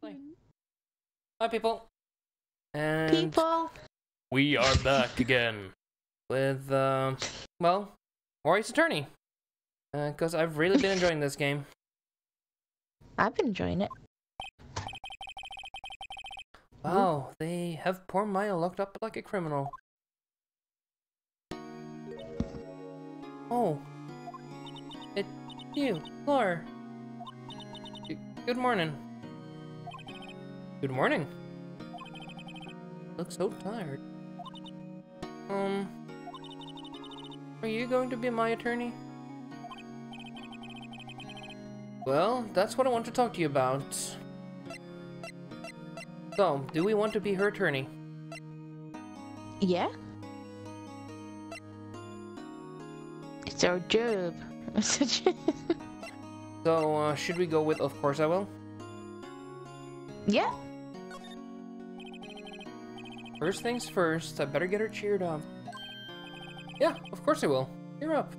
Play. Hi, people. And People. we are back again with, well, Wright's Attorney. Because I've really been enjoying this game. I've been enjoying it. Wow, they have poor Maya locked up like a criminal. Oh, it's you, Laura. Good morning. Good morning. Look so tired. Are you going to be my attorney? Well, that's what I want to talk to you about. So, do we want to be her attorney? Yeah? It's our job. So, should we go with of course I will? Yeah? First things first, I better get her cheered up. Yeah, of course I will. Cheer up.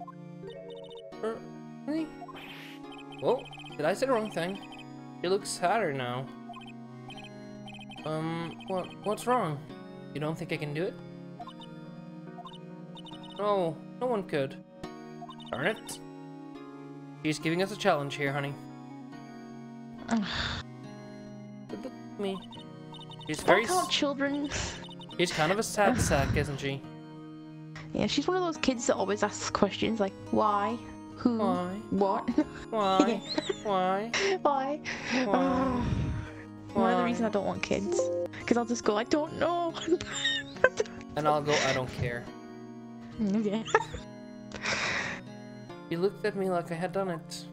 Really? Whoa, did I say the wrong thing? She looks sadder now. What's wrong? You don't think I can do it? No, no one could. Darn it. She's giving us a challenge here, honey. But look at me. She's very... Why can't children... She's kind of a sad sack, isn't she? Yeah, she's one of those kids that always asks questions like, why? Who? Why? What? Why? Why? Why? Why? One of the reasons I don't want kids. Because I'll just go, I don't know. And I'll go, I don't care. Yeah. She looked at me like I had done it.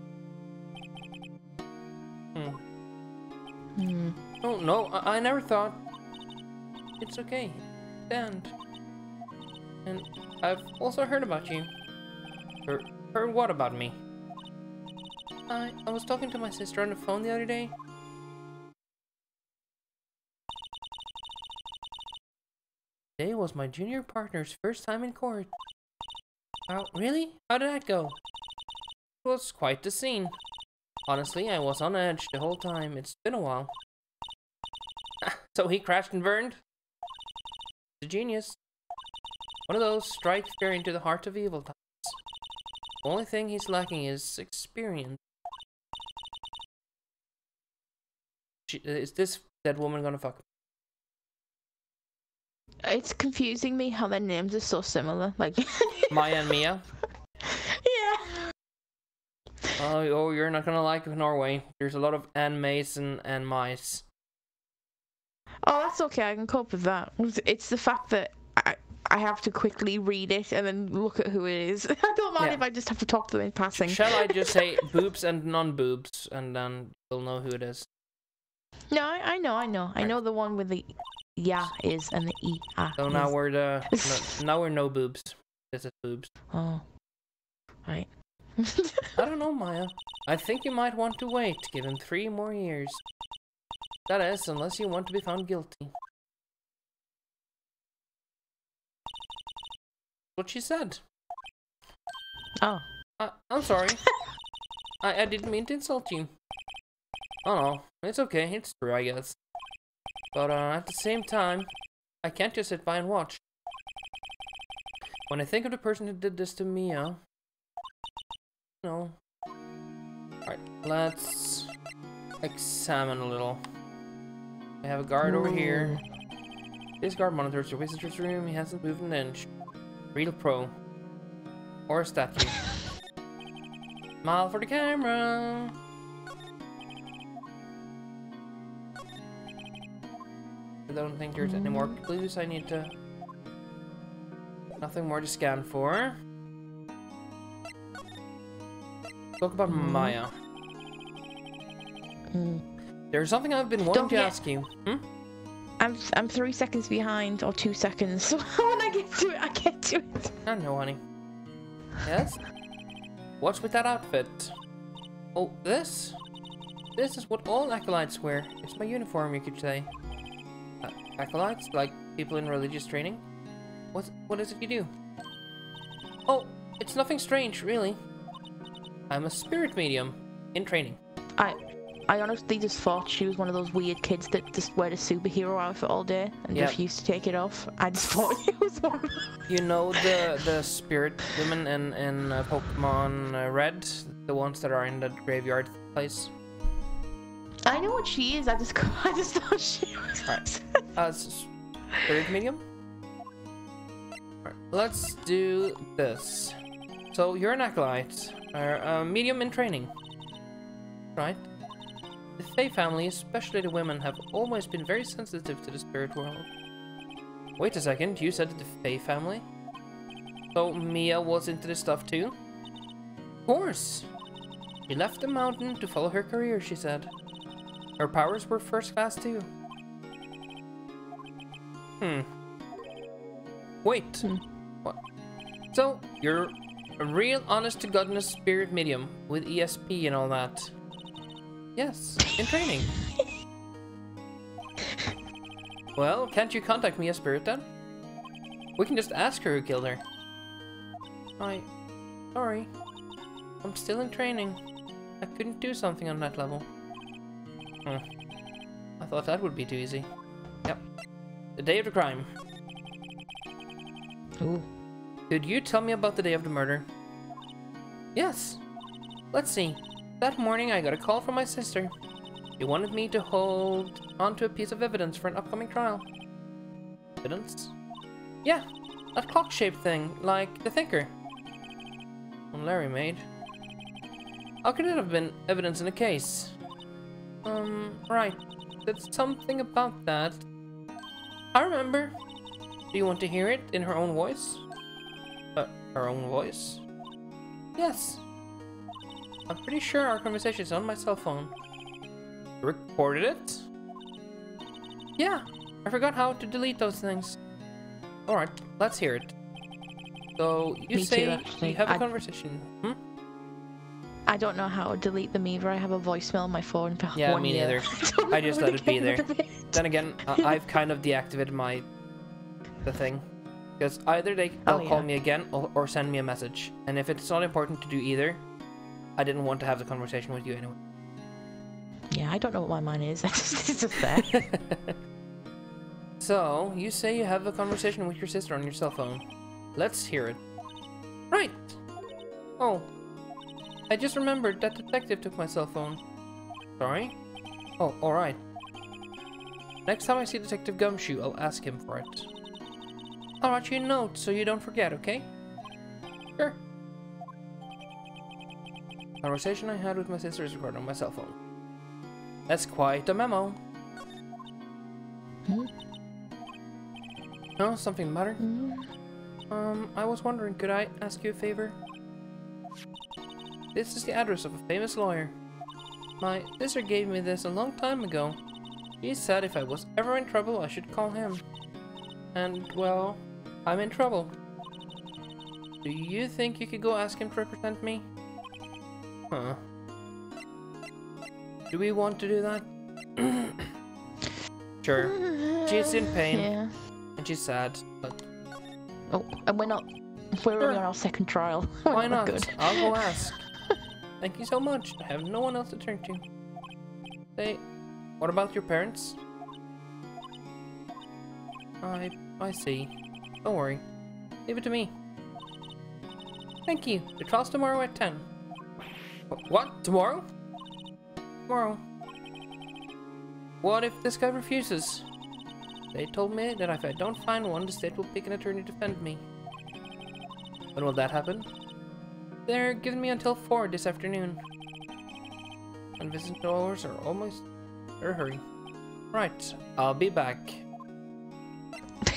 Oh, no, I never thought. It's okay. Stand. And I've also heard about you. Heard what about me? I was talking to my sister on the phone the other day. Today was my junior partner's first time in court. Oh, really? How did that go? It was quite the scene. Honestly, I was on edge the whole time. It's been a while. So he crashed and burned? He's a genius. One of those strike fear into the heart of evil types. The only thing he's lacking is experience. Is this dead woman gonna fuck me? It's confusing me how their names are so similar. Like Maya and Mia? Yeah. Oh, you're not gonna like Norway. There's a lot of Ann Mason and mice. Oh, that's okay. I can cope with that. It's the fact that I have to quickly read it and then look at who it is. I don't mind if I just have to talk to them in passing. Shall I just say boobs and non-boobs, and then you'll know who it is? No, I know. I know the one with the ya is and the e-a. So now we're now we're no boobs. This is boobs. Oh, right. I don't know, Maya. I think you might want to wait. Give him 3 more years. That is, unless you want to be found guilty. What she said. Oh. I'm sorry. I didn't mean to insult you. Oh no, it's okay. It's true, I guess. But at the same time, I can't just sit by and watch. When I think of the person who did this to Mia, no. Alright, let's examine a little. We have a guard over here. This guard monitors your visitor's room. He hasn't moved an inch. Real pro. Or a statue. Smile for the camera. I don't think there's any more clues I need to... Nothing more to scan for. Talk about Maya. There's something I've been wanting to ask you. I'm 3 seconds behind, or 2 seconds. So when I get to it, I get to it. I know, honey. Yes? What's with that outfit? Oh, this? This is what all acolytes wear. It's my uniform, you could say. Acolytes? Like people in religious training? What is it you do? Oh, it's nothing strange, really. I'm a spirit medium in training. I honestly just thought she was one of those weird kids that just wear the superhero outfit all day and refuse to take it off. I just thought it was one of them. You know the spirit women in Pokemon Red? The ones that are in the graveyard place? I know what she is, I just thought she was... Right. Spirit medium? Right, let's do this. So you're an acolyte, or medium in training, right? The Fae family, especially the women, have always been very sensitive to the spirit world. Wait a second, you said the Fae family? So Mia was into this stuff too? Of course! She left the mountain to follow her career, she said. Her powers were first class too. Wait. What? So, you're a real honest-to-goodness spirit medium with ESP and all that. Yes, in training. Well, can't you contact me as spirit then? We can just ask her who killed her. Sorry. I'm still in training. I couldn't do something on that level. I thought that would be too easy. Yep. The day of the crime. Ooh. Could you tell me about the day of the murder? Yes. Let's see. That morning I got a call from my sister. She wanted me to hold onto a piece of evidence for an upcoming trial. Evidence? Yeah, that clock-shaped thing, like the thinker. One Larry made. How could it have been evidence in a case? Right. There's something about that. I remember. Do you want to hear it in her own voice? Her own voice? Yes. I'm pretty sure our conversation is on my cell phone. You recorded it? Yeah. I forgot how to delete those things. Alright, let's hear it. So, you say you have a conversation. I don't know how to delete them either. I have a voicemail on my phone for 1 year. Yeah, me neither. I just let it be there. Then again, I've kind of deactivated the thing. Because either they'll call me again or send me a message. And if it's not important to do either, I didn't want to have the conversation with you anyway. Yeah, I don't know what mine is. It's just there. So, you say you have a conversation with your sister on your cell phone. Let's hear it. Right! Oh. I just remembered that detective took my cell phone. Sorry? Oh, alright. Next time I see Detective Gumshoe, I'll ask him for it. I'll write you a note so you don't forget, okay? Sure. Conversation I had with my sister is recorded on my cell phone. That's quite a memo. No, something the matter? I was wondering, could I ask you a favor? This is the address of a famous lawyer. My sister gave me this a long time ago. She said if I was ever in trouble, I should call him. And, well, I'm in trouble. Do you think you could go ask him to represent me? Huh. Do we want to do that? Sure. She's in pain. Yeah. And she's sad, but... Oh, and we're only on our second trial. Why not? Good. I'll go ask. Thank you so much. I have no one else to turn to. Say, what about your parents? I see. Don't worry. Leave it to me. Thank you. The trial's tomorrow at 10. What? Tomorrow? Tomorrow. What if this guy refuses? They told me that if I don't find one, the state will pick an attorney to defend me. When will that happen? They're giving me until 4 this afternoon. And visiting hours are almost... They're hurry. Right, I'll be back.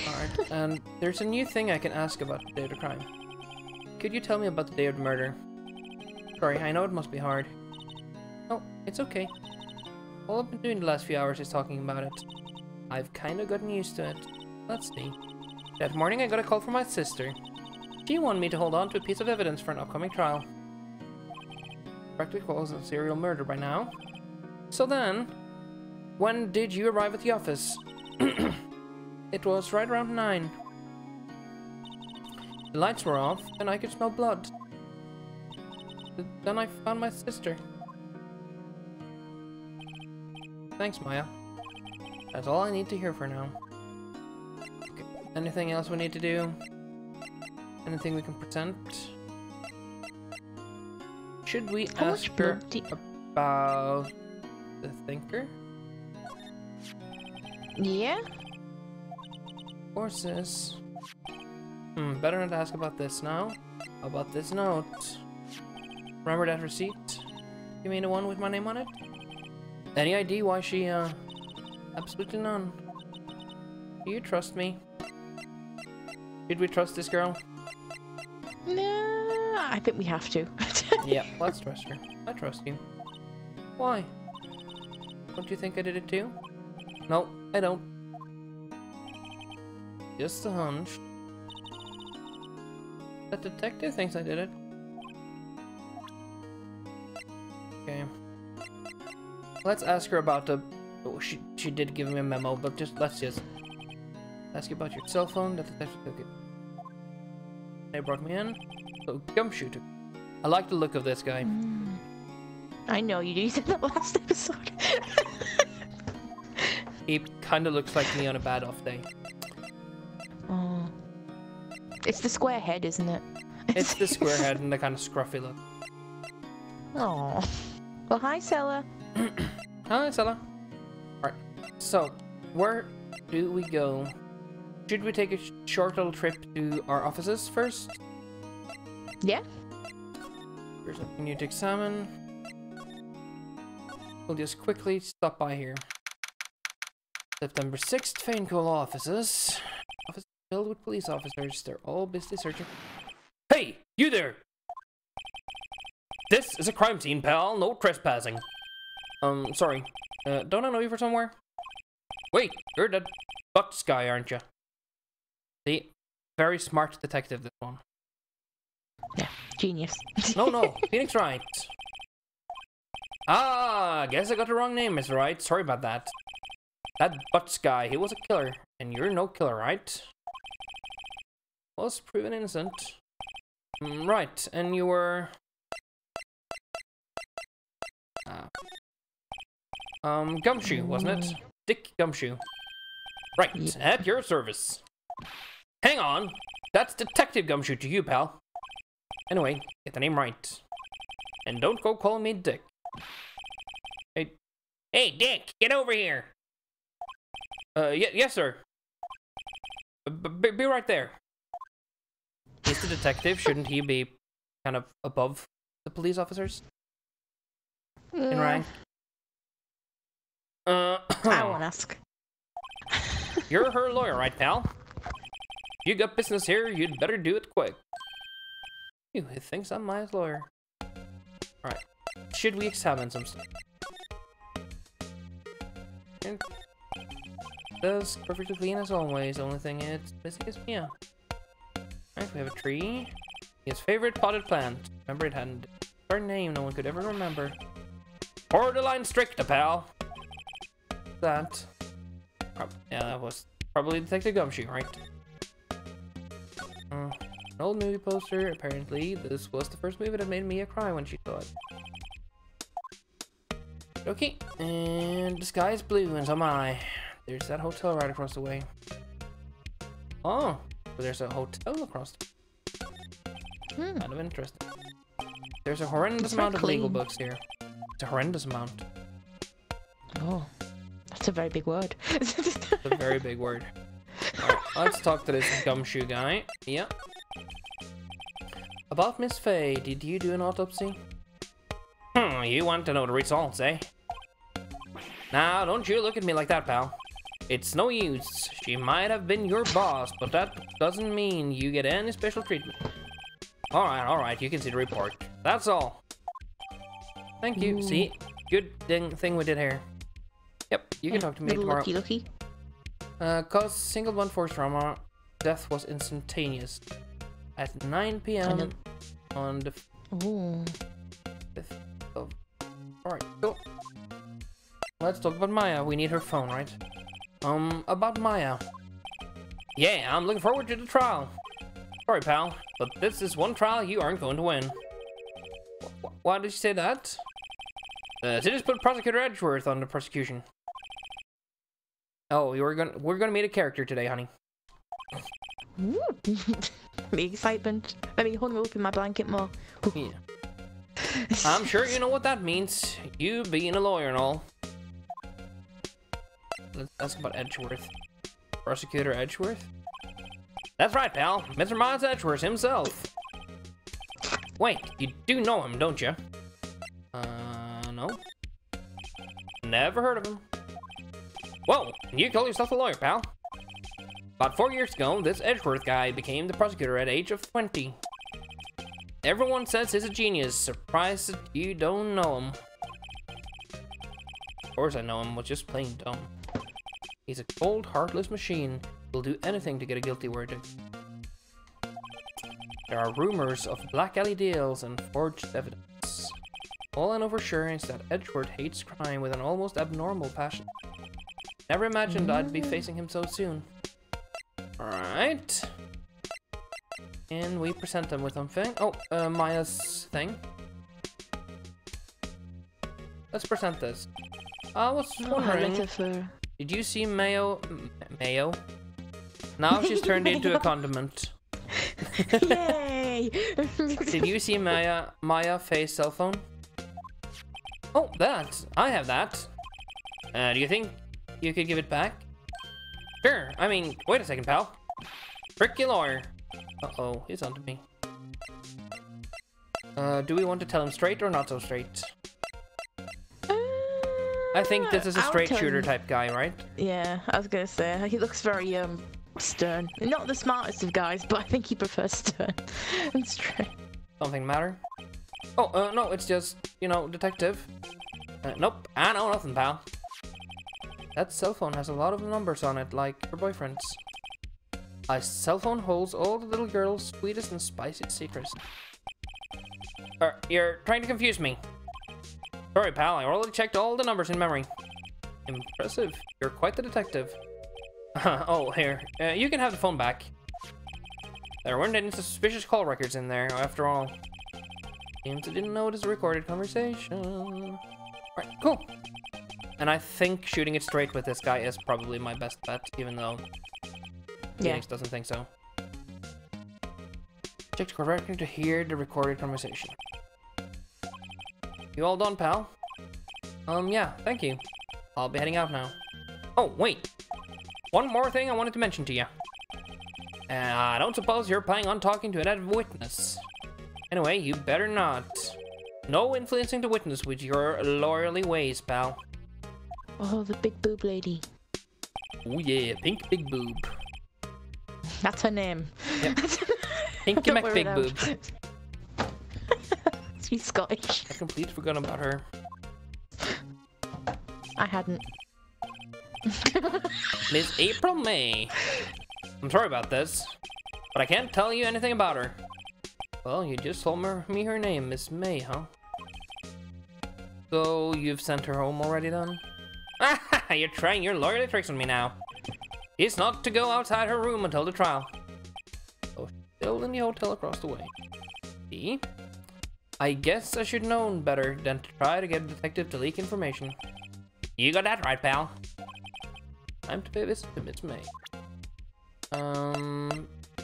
Alright, and there's a new thing I can ask about the day of the crime. Could you tell me about the day of the murder? Sorry, I know it must be hard. Oh, it's okay. All I've been doing the last few hours is talking about it. I've kind of gotten used to it. Let's see. That morning I got a call from my sister. She wanted me to hold on to a piece of evidence for an upcoming trial. Practically calls a serial murder by now. So then, when did you arrive at the office? It was right around 9. The lights were off, and I could smell blood. Then I found my sister. thanks, Maya. That's all I need to hear for now. Okay. Anything else we need to do? Anything we can present? Should we ask her about the thinker? Yeah? Horses. Better not ask about this now. How about this note? Remember that receipt? You mean the one with my name on it? Any idea why she, absolutely none. Do you trust me? Should we trust this girl? No, I think we have to. Yeah, let's trust her. I trust you. Why? Don't you think I did it too? No, I don't. Just a hunch. That detective thinks I did it. Okay. Let's ask her about the... Oh, she did give me a memo, but let's just ask you about your cell phone. That detective took it. They brought me in. So, Gumshoe took it. I like the look of this guy. I know you do. You said that last episode. He kind of looks like me on a bad off day. Oh. It's the square head, isn't it? It's the square head and the kind of scruffy look. Oh. Well, hi, Sella. Hi, Sella. Alright, so, where do we go? Should we take a short little trip to our offices first? Yeah. There's something new to examine. We'll just quickly stop by here. September 6th, Faincoal offices. Office filled with police officers. They're all busy searching. Hey, you there! This is a crime scene, pal. No trespassing. Sorry. Don't I know you from somewhere? Wait, you're that Butts guy, aren't you? See? Very smart detective, this one. Yeah, genius. No, Phoenix Wright. Ah, guess I got the wrong name, Mr. Wright. Sorry about that. That Butts guy, he was a killer. And you're no killer, right? Was proven innocent. Right, and you were... Gumshoe, wasn't it? Dick Gumshoe. Right, Yep. at your service. Hang on, that's Detective Gumshoe to you, pal. Anyway, get the name right. And don't go calling me Dick. Hey, Dick, get over here! Yes, sir. Be right there. He's the detective, shouldn't he be kind of above the police officers? In rank? I won't ask. You're her lawyer, right, pal? You got business here, you'd better do it quick. He thinks I'm my lawyer. Alright. Should we examine some stuff? Does perfectly clean as always. Only thing it's missing is Mia. Alright, we have a tree. His favorite potted plant. Remember, it hadn't her name no one could ever remember. Borderline strict, pal. That. Yeah, that was probably Detective Gumshoe, right? An old movie poster. Apparently, this was the first movie that made Mia cry when she saw it. Okay, and the sky is blue, and so am I. There's that hotel right across the way. Oh, so there's a hotel across the way. Kind of interesting. There's a horrendous amount of legal books here. It's a horrendous amount. Oh, that's a very big word. It's a very big word. Alright, let's talk to this Gumshoe guy. Yeah. About Miss Faye, did you do an autopsy? You want to know the results, eh? Now, don't you look at me like that, pal. It's no use. She might have been your boss, but that doesn't mean you get any special treatment. Alright, you can see the report. That's all. Thank you. Ooh. See? Good thing we did here. Yep, you can talk to me tomorrow. Lucky. Cause single blunt force trauma. Death was instantaneous. At 9 p.m. on the 5th of... Alright, cool. Let's talk about Maya. We need her phone, right? About Maya. Yeah, I'm looking forward to the trial. Sorry, pal, but this is one trial you aren't going to win. Why did you say that? To just put Prosecutor Edgeworth on the prosecution. Oh, we're gonna meet a character today, honey. Ooh. The excitement. Let me huddle up in my blanket more. Yeah. I'm sure you know what that means. You being a lawyer and all. Let's ask about Edgeworth. Prosecutor Edgeworth? That's right, pal. Mr. Miles Edgeworth himself. Wait, you do know him, don't you? No. Never heard of him. Whoa, you call yourself a lawyer, pal? About 4 years ago, this Edgeworth guy became the prosecutor at the age of 20. Everyone says he's a genius. Surprised that you don't know him. Of course I know him, but just plain dumb. He's a cold, heartless machine. Will do anything to get a guilty verdict. There are rumors of black alley deals and forged evidence. All I know for sure is that Edgeworth hates crime with an almost abnormal passion. Never imagined I'd be facing him so soon. Alright. And we present him with something. Oh, Maya's thing. Let's present this. I was wondering, did you see Mayo? Now she's turned into a condiment. Yay! Did you see Maya Faye's cell phone? Oh, that. I have that. Do you think you could give it back? Sure. I mean, wait a second, pal. Tricky lawyer. Uh-oh, he's onto me. Do we want to tell him straight or not so straight? I think this is a straight shooter type guy, right? Yeah, I was gonna say, he looks very, stern. Not the smartest of guys, but I think he prefers stern and straight. Something matter? Oh, no, it's just, you know, detective. Nope, I know nothing, pal. That cell phone has a lot of numbers on it, like her boyfriend's. My cell phone holds all the little girl's sweetest and spiciest secrets. You're trying to confuse me. Sorry, pal, I already checked all the numbers in memory. Impressive. You're quite the detective. Oh, here. You can have the phone back. There weren't any suspicious call records in there, after all. Seems I didn't notice a recorded conversation. Alright, cool. And I think shooting it straight with this guy is probably my best bet, even though Phoenix doesn't think so. Checked correctly to hear the recorded conversation. You all done, pal? Yeah, thank you. I'll be heading out now. Oh, wait. One more thing I wanted to mention to you. I don't suppose you're planning on talking to another witness. Anyway, you better not. No influencing the witness with your lawyerly ways, pal. Oh, the big boob lady. Oh yeah, Pink Big Boob. That's her name. Yep. Pinky McBig Boob. She's Scottish. I completely forgot about her. I hadn't. Miss April May. I'm sorry about this, but I can't tell you anything about her. Well, you just told me her name, Miss May, huh? So, you've sent her home already then? Ah, you're trying your lawyerly tricks on me now. It's not to go outside her room until the trial. Oh, still in the hotel across the way. See? I guess I should known better than to try to get a detective to leak information. You got that right, pal. Time to pay visit to Miss May.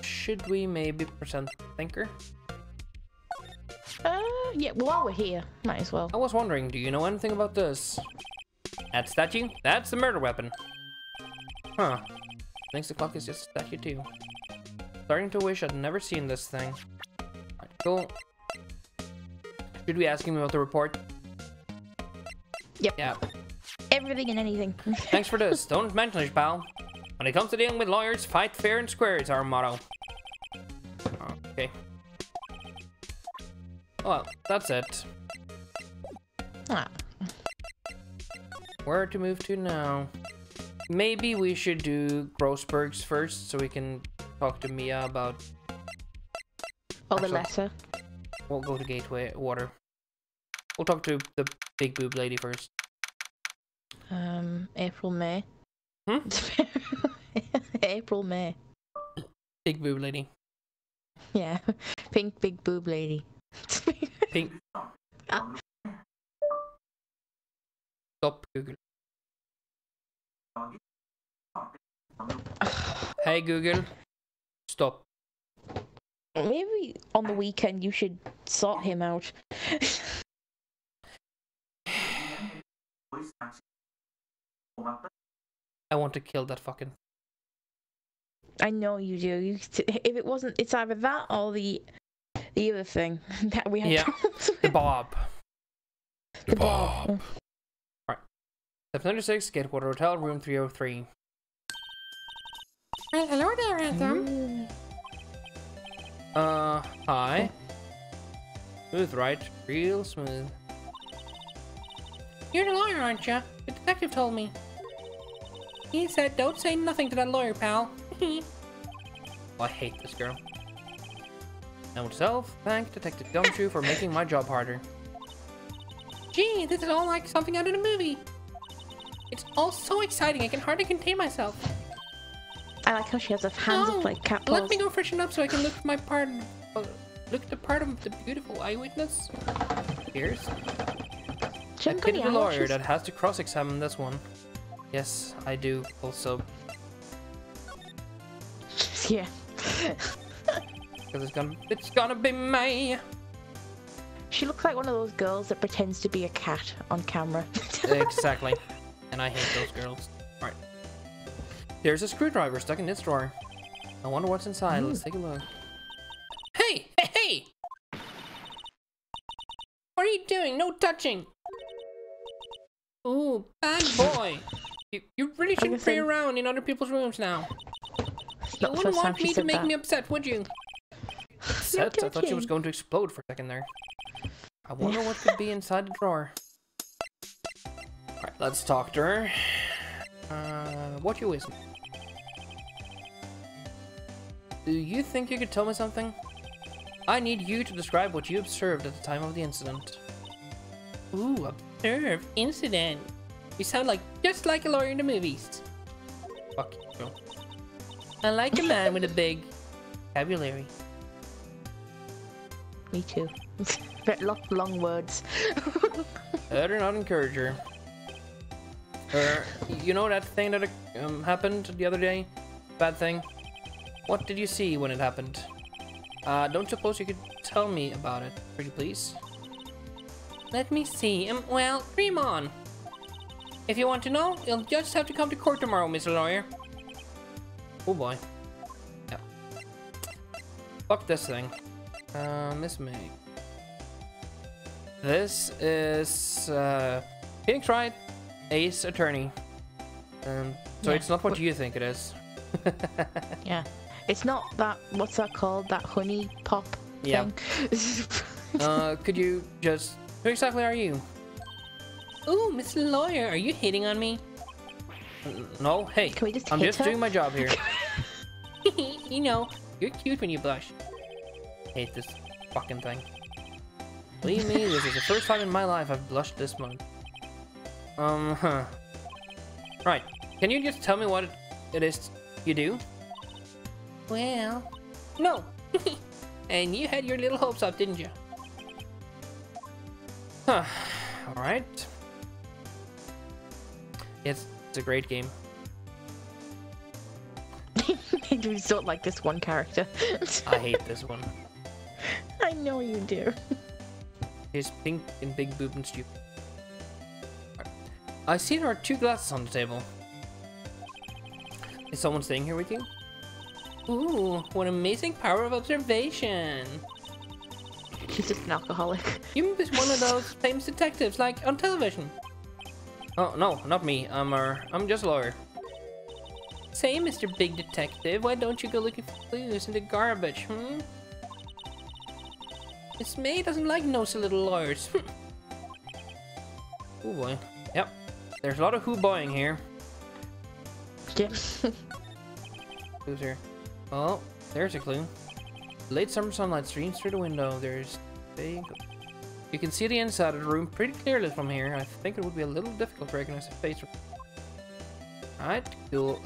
Should we maybe present Thinker? Yeah, while we're here, might as well. I was wondering, do you know anything about this? That statue? That's the murder weapon. Huh. Thinks the clock is just a statue too. Starting to wish I'd never seen this thing. Alright, cool. Should we ask him about the report? Yep. Yeah. Everything and anything. Thanks for this. Don't mention it, pal. When it comes to dealing with lawyers, fight fair and square is our motto. Okay. Well, that's it. Ah. Where to move to now? Maybe we should do Grossberg's first, so we can talk to Mia about... Oh, the letter. We'll go to Gateway Water. We'll talk to the big boob lady first. April, May. Hmm? April, May. Big boob lady. Yeah. Pink big boob lady. Pink. Stop Google. Hey Google, stop. Maybe on the weekend you should sort him out. I want to kill that fucking... I know you do. If it wasn't, it's either that or the other thing that we had problems with. The Bob. The Bob. Alright. 706, Gatewater Hotel, room 303. Well, hello there, Anthem. Hi. Smooth, right? Real smooth. You're the lawyer, aren't you? The detective told me. He said, don't say nothing to that lawyer, pal. I hate this girl. Note self, thank Detective Gumshoe for making my job harder. Gee, this is all like something out of a movie. It's all so exciting, I can hardly contain myself. I like how she has her hands up like cat paws. Let me go freshen up so I can look my part. Look the part of the beautiful eyewitness. Here's. I pity the lawyer that has to cross-examine this one. Yes, I do. Also. Yeah. Because it's gonna be me. She looks like one of those girls that pretends to be a cat on camera. Exactly. And I hate those girls. Alright. There's a screwdriver stuck in this drawer. I wonder what's inside. Let's take a look. Hey! Hey! Hey! What are you doing? No touching! Ooh, bad boy! You really shouldn't be around in other people's rooms now. You wouldn't want me to make me upset, would you? Upset? I thought she was going to explode for a second there. I wonder what could be inside the drawer. Alright, let's talk to her. What you wisdom? Do you think you could tell me something? I need you to describe what you observed at the time of the incident. Ooh, observe incident. You sound just like a lawyer in the movies. Fuck you. I like a man with a big vocabulary. Me too. Long words. Better not encourage her. You know that thing that happened the other day? Bad thing? What did you see when it happened? Don't suppose you could tell me about it, pretty please? Let me see. Well, dream on. If you want to know, you'll just have to come to court tomorrow, Mr. Lawyer. Oh boy. Yeah. Fuck this thing. Miss May. This is Phoenix Wright, Ace Attorney. So yeah, it's not what you think it is. Yeah. It's not that, what's that called? That honey pop thing? Could you just... Who exactly are you? Ooh, Mr. Lawyer, are you hitting on me? No, hey, can we just I'm just her? doing my job here. You know, you're cute when you blush. Hate this fucking thing. Believe me, this is the first time in my life I've blushed this much. Right, can you just tell me what it is you do? Well, no. And you had your little hopes up, didn't you? Huh. Alright. It's a great game. You just don't like this one character. I hate this one. I know you do. He's pink and big boob and stupid. Right. I see there are 2 glasses on the table. Is someone staying here with you? Ooh, what amazing power of observation. She's just an alcoholic. You must be one of those famous detectives, like on television. Oh, no, not me. I'm just a lawyer. Say, Mr. Big Detective, why don't you go looking for clues in the garbage, Miss May doesn't like nosy little lawyers. Oh boy. Yep. There's a lot of who-boying here. Yep. Who's here? Oh, there's a clue. Late summer sunlight streams through the window. There's big... You can see the inside of the room pretty clearly from here. I think it would be a little difficult to recognize a face. Alright, cool.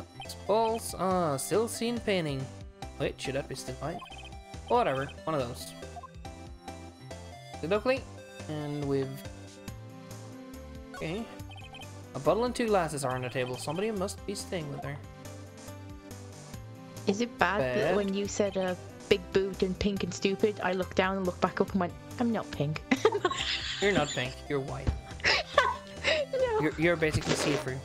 Balls. Still seen painting. Wait, should that be still white? Whatever, one of those. Locally, and with... Okay. A bottle and 2 glasses are on the table. Somebody must be staying with her. Is it bad that when you said big boot and pink and stupid, I looked down and looked back up and went, I'm not pink. You're not pink, you're white. No. You're basically see-through.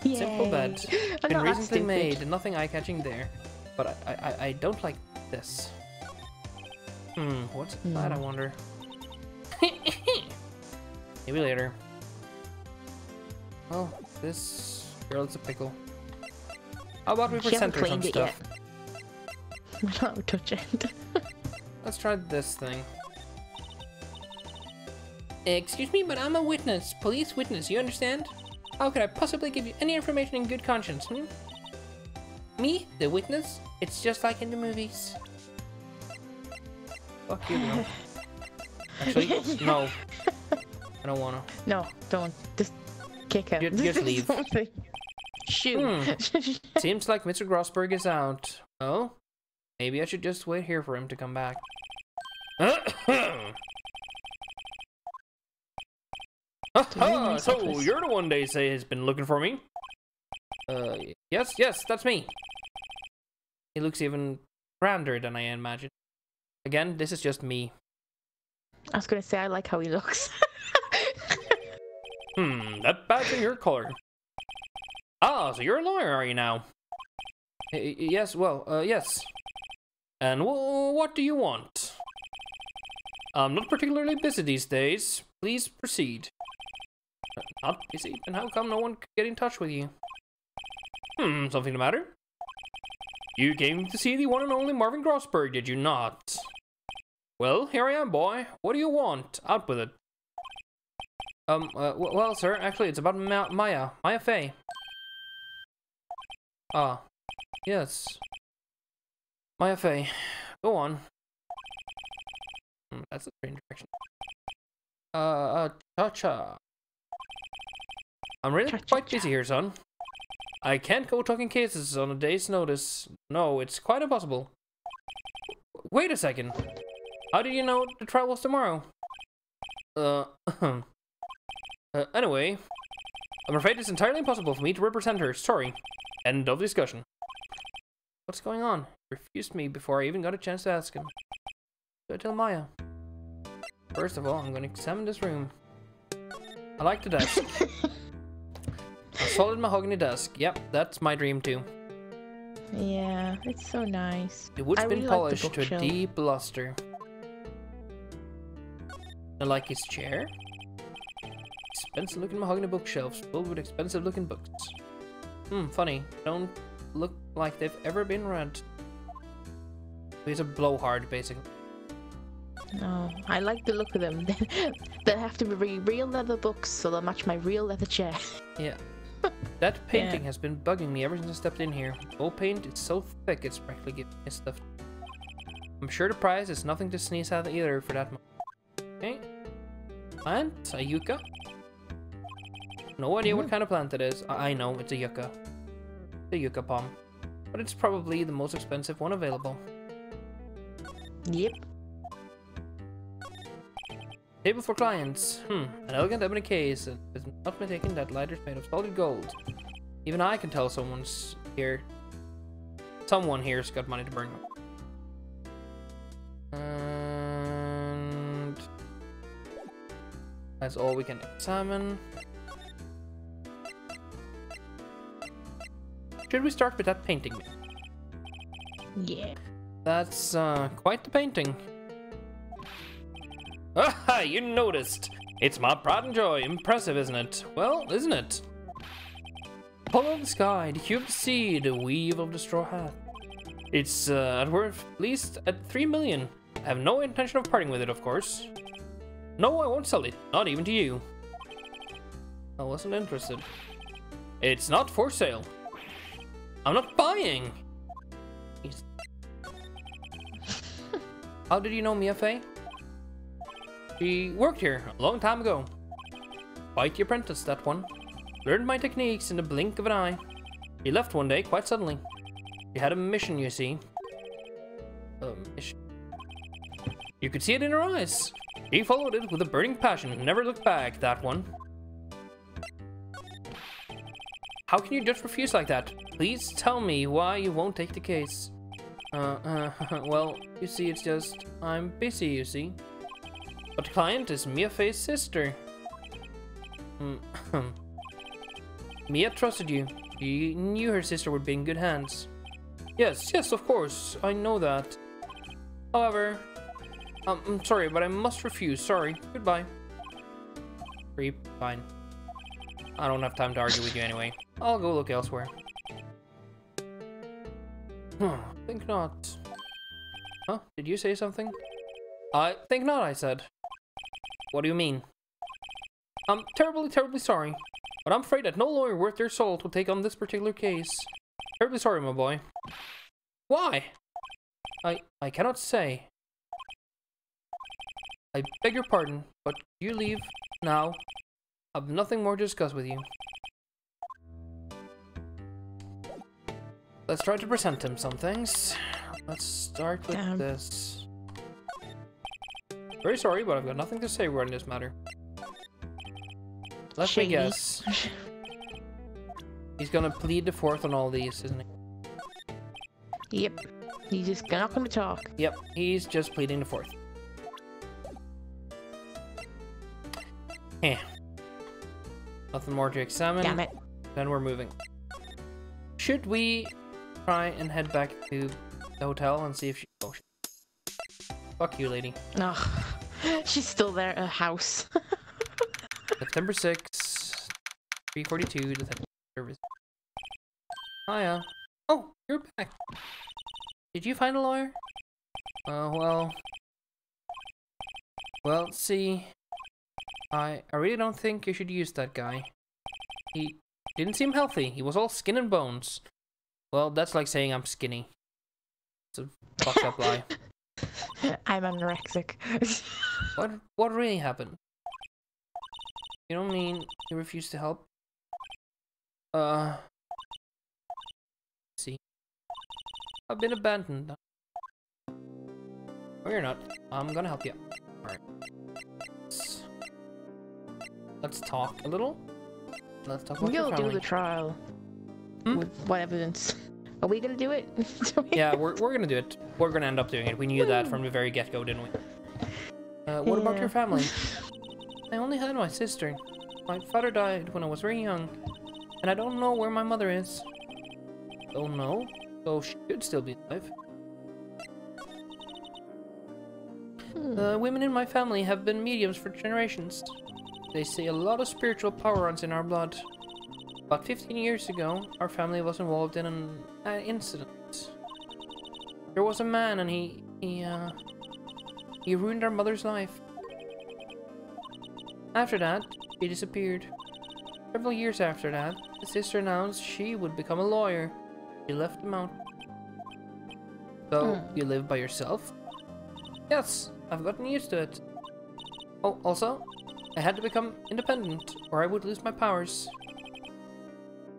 Simple bed. Been recently made, nothing eye-catching there. But I don't like this. What's that, I wonder? Maybe later. Well, this girl's a pickle. How about we present her some stuff? Don't touch it. Let's try this thing. Excuse me, but I'm a witness. Police witness, you understand? How could I possibly give you any information in good conscience, Me, the witness? It's just like in the movies. Fuck you, girl. Actually, no. I don't wanna. No, don't. Just kick him. Just leave. Shoot. Seems like Mr. Grossberg is out. Oh? Maybe I should just wait here for him to come back. So you're the one they say has been looking for me? Yes, that's me. He looks even grander than I imagined. Again, this is just me. I was gonna say, I like how he looks. That badge in your collar. Ah, so you're a lawyer, are you now? Yes, well, yes. And what do you want? I'm not particularly busy these days. Please proceed. Not busy? And how come no one could get in touch with you? Something the matter? You came to see the one and only Marvin Grossberg, did you not? Well, here I am, boy. What do you want? Out with it. Well, sir, actually, it's about Maya Fey. Ah, yes. Maya Fey. Go on. That's a strange direction. Cha-cha. I'm really quite busy here, son. I can't go talking cases on a day's notice. No, it's quite impossible. Wait a second. How do you know the trial was tomorrow? Anyway, I'm afraid it's entirely impossible for me to represent her. Sorry. End of discussion. What's going on? He refused me before I even got a chance to ask him. So I tell Maya. First of all, I'm going to examine this room. I like the desk. A solid mahogany desk. Yep, that's my dream too. Yeah, it's so nice. The wood's been polished to a deep luster. I like his chair. Expensive looking mahogany bookshelves filled with expensive looking books. Funny. Don't look like they've ever been read. He's a blowhard, basically. No, I like the look of them. They have to be real leather books, so they'll match my real leather chair. Yeah. That painting has been bugging me ever since I stepped in here. Old paint, it's so thick it's practically giving me stuff. I'm sure the price is nothing to sneeze at either for that much. Okay. Plant, a yucca. No idea what kind of plant it is. I know, it's a yucca. The yucca palm. But it's probably the most expensive one available. Yep. Table for clients. An elegant ebony case. And it's not mistaken that lighter is made of solid gold. Even I can tell someone here's got money to burn. And that's all we can examine. Should we start with that painting? Yeah. That's quite the painting. Ah, you noticed. It's my pride and joy. Impressive, isn't it? Well, isn't it? The hollow of the sky, the hue of the sea, the weave of the straw hat. It's worth at least at 3 million. I have no intention of parting with it, of course. No, I won't sell it. Not even to you. I wasn't interested. It's not for sale. I'm not buying. How did you know Mia Fey? She worked here a long time ago. Quite the apprentice, that one. Learned my techniques in the blink of an eye. She left one day quite suddenly. She had a mission, you see. A mission? You could see it in her eyes. She followed it with a burning passion and never looked back, that one. How can you just refuse like that? Please tell me why you won't take the case. Well, you see, it's just, I'm busy, you see. But the client is Mia Faye's sister. Mia trusted you. She knew her sister would be in good hands. Yes, of course, I know that. However, I'm sorry, but I must refuse. Sorry. Goodbye. Creep. Fine. I don't have time to argue with you anyway. I'll go look elsewhere. Think not. Huh? Did you say something? I think not, I said. What do you mean? I'm terribly sorry. But I'm afraid that no lawyer worth their salt will take on this particular case. Terribly sorry, my boy. Why? I cannot say. I beg your pardon, but you leave now. I've nothing more to discuss with you. Let's try to present him some things. Let's start with this. Very sorry, but I've got nothing to say regarding this matter. Let me guess. He's gonna plead the fourth on all these, isn't he? Yep. He's just not gonna talk. Yep, he's just pleading the fourth. Nothing more to examine. Damn it. Then we're moving. Should we try and head back to the hotel and see if she... Oh, fuck you, lady. Ugh. She's still there at her house. September 6th, 3:42, detective service. Hiya. Oh, you're back. Did you find a lawyer? Well, see, I really don't think you should use that guy. He didn't seem healthy. He was all skin and bones. Well, that's like saying I'm skinny. It's a fucked up lie. I'm anorexic. What really happened? You don't mean you refused to help? See. I've been abandoned. Oh, you're not. I'm gonna help you. Alright. Let's talk a little. Let's talk about your family. We'll do the trial. With what evidence? Are we gonna do it? Yeah, we're gonna do it. We're gonna end up doing it. We knew that from the very get-go, didn't we? What about your family? I only had my sister. My father died when I was very young, and I don't know where my mother is. Don't know? So she should still be alive. The women in my family have been mediums for generations. They say a lot of spiritual power runs in our blood. About 15 years ago, our family was involved in an incident. There was a man, and he ruined our mother's life. After that, she disappeared. Several years after that, the sister announced she would become a lawyer. She left the mountain. So, you live by yourself? Yes, I've gotten used to it. Oh, also, I had to become independent, or I would lose my powers.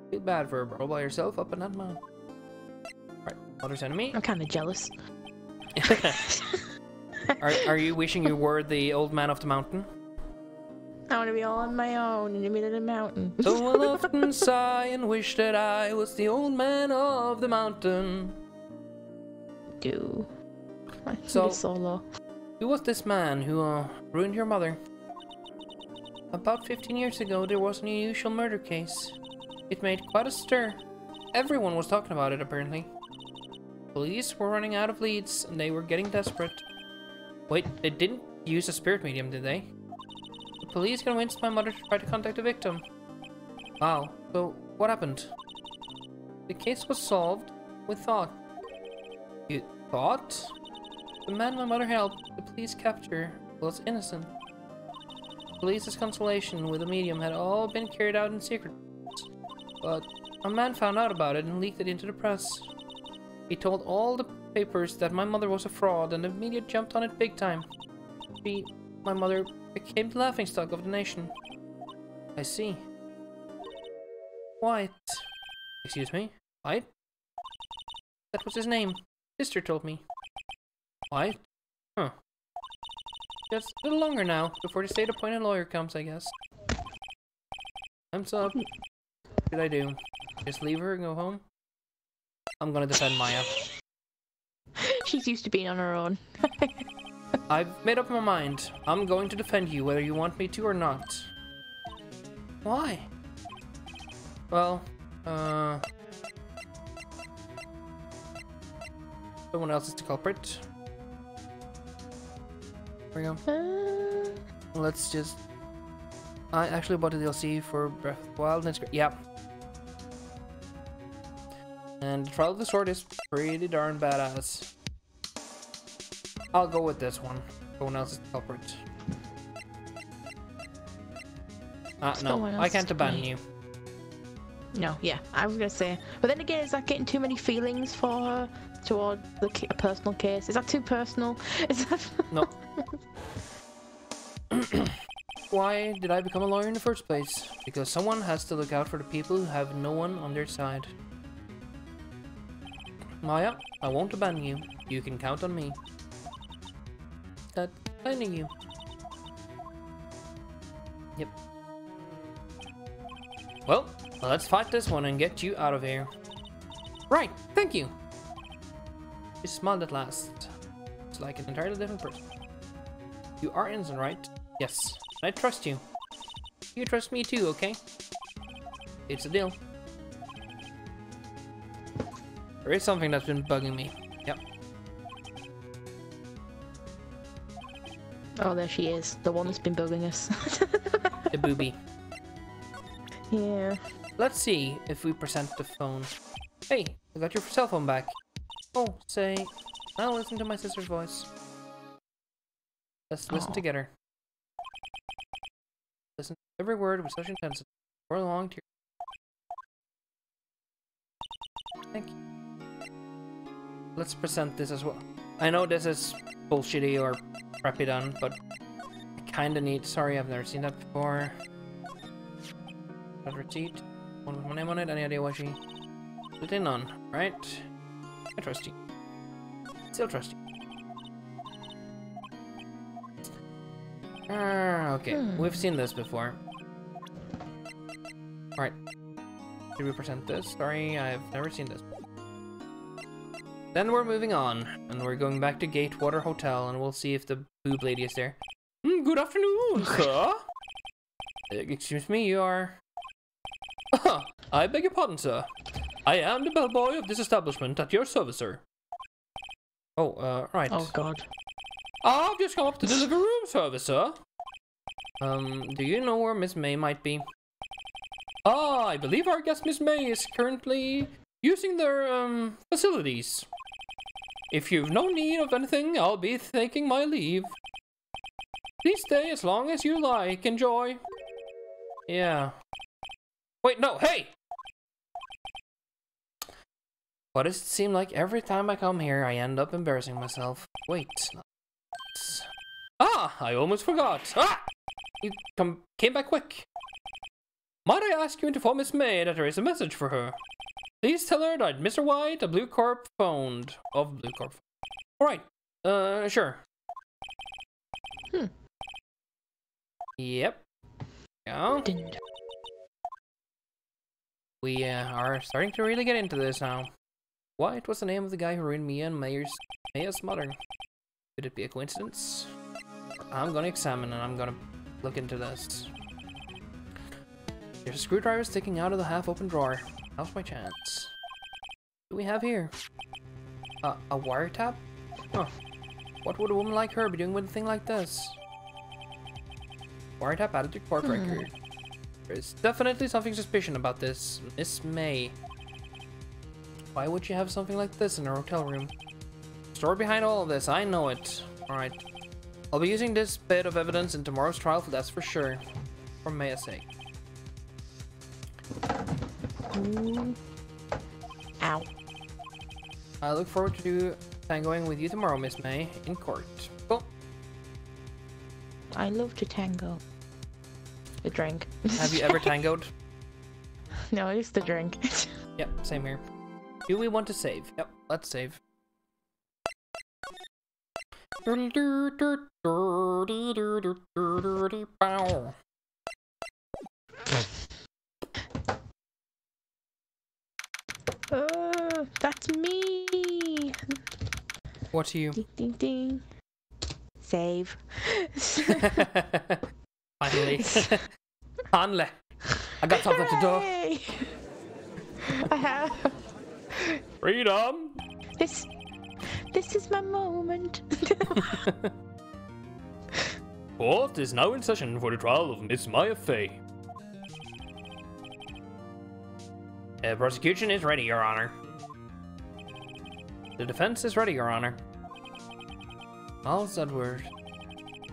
Feel bad for a girl by herself up in that mountain. Alright, mother's enemy. I'm kind of jealous. Are you wishing you were the old man of the mountain? I want to be all on my own in the middle of the mountain. So I'll often sigh and wish that I was the old man of the mountain. Do. So, solo. Who was this man who ruined your mother? About 15 years ago, there was an unusual murder case. It made quite a stir. Everyone was talking about it, apparently. Police were running out of leads, and they were getting desperate. Wait, they didn't use a spirit medium, did they? The police convinced my mother to try to contact the victim. Wow, so what happened? The case was solved with thought. You thought? The man my mother helped the police capture was innocent. Police's consultation with the medium had all been carried out in secret. But a man found out about it and leaked it into the press. He told all the papers that my mother was a fraud, and the media jumped on it big time. My mother became the laughingstock of the nation. I see. White. Excuse me? White? That was his name. Sister told me. White? Huh. Just a little longer now, before the state-appointed lawyer comes, I guess. Time's up. What should I do? Just leave her and go home? I'm gonna defend Maya. She's used to being on her own. I've made up my mind. I'm going to defend you whether you want me to or not. Why? Well, someone else is the culprit. There we go. Let's just... I actually bought the DLC for Breath of the Wild and it's great. Yep. And the Trial of the Sword is pretty darn badass. I'll go with this one. Someone else is the culprit. No, I can't abandon you. No, yeah, I was gonna say. But then again, is that getting too many feelings for her toward the a personal case? Is that too personal? Is that... No. Why did I become a lawyer in the first place? Because someone has to look out for the people who have no one on their side. Maya, I won't abandon you. You can count on me. That's defending you. Yep. Well, let's fight this one and get you out of here. Right, thank you. She smiled at last. It's like an entirely different person. You are innocent, right? Yes. I trust you. You trust me too, okay? It's a deal. There is something that's been bugging me. Yep. Oh, there she is. The one that's been bugging us. The booby. Yeah. Let's see if we present the phone. Hey, I got your cell phone back. Oh, say, now listen to my sister's voice. Let's listen together. Listen to every word with such intensity. For a long tear. Thank you. Let's present this as well. I know this is bullshitty or crappy done, but I kinda need... Sorry, I've never seen that before. That receipt. One with my name on it. Any idea why she put it in on? Right? I trust you. Still trust you. Okay, we've seen this before. Alright. Did we present this? Sorry, I've never seen this. Then we're moving on, and we're going back to Gatewater Hotel, and we'll see if the boob lady is there. Good afternoon, sir. Excuse me, you are... I beg your pardon, sir. I am the bellboy of this establishment at your service, sir. Oh, right. Oh, God. I've just come up to deliver room service, sir. Do you know where Miss May might be? I believe our guest Miss May is currently using their, facilities. If you've no need of anything, I'll be taking my leave. Please stay as long as you like. Enjoy. Yeah. Wait, no, hey! Why does it seem like every time I come here, I end up embarrassing myself? Wait. I almost forgot. You came back quick. Might I ask you to inform Miss May that there is a message for her? Please tell her that Mr. White of Blue Corp phoned. Alright, sure. Yep. Yeah. We are starting to really get into this now. White was the name of the guy who ruined Mia and Maya's mother. Could it be a coincidence? I'm gonna examine and I'm gonna look into this. There's a screwdriver sticking out of the half-open drawer. Now's my chance. What do we have here? A wiretap? Huh. What would a woman like her be doing with a thing like this? Wiretap added to court record. There's definitely something suspicious about this. Miss May. Why would she have something like this in her hotel room? Story behind all of this, I know it. Alright. I'll be using this bit of evidence in tomorrow's trial, that's for sure. For Maya's sake. Ow. I look forward to tangoing with you tomorrow, Miss May, in court. Cool. I love to tango. The drink. Have you ever tangoed? No, it's the drink. Yep, same here. Do we want to save? Yep, let's save. That's me. What are you? Ding, ding, ding. Save. Finally. Finally. I got something to do. Hooray! I have. Freedom. This is my moment. Court is now in session for the trial of Miss Maya Fey. Prosecution is ready, Your Honor. The defense is ready, Your Honor. All's Edward.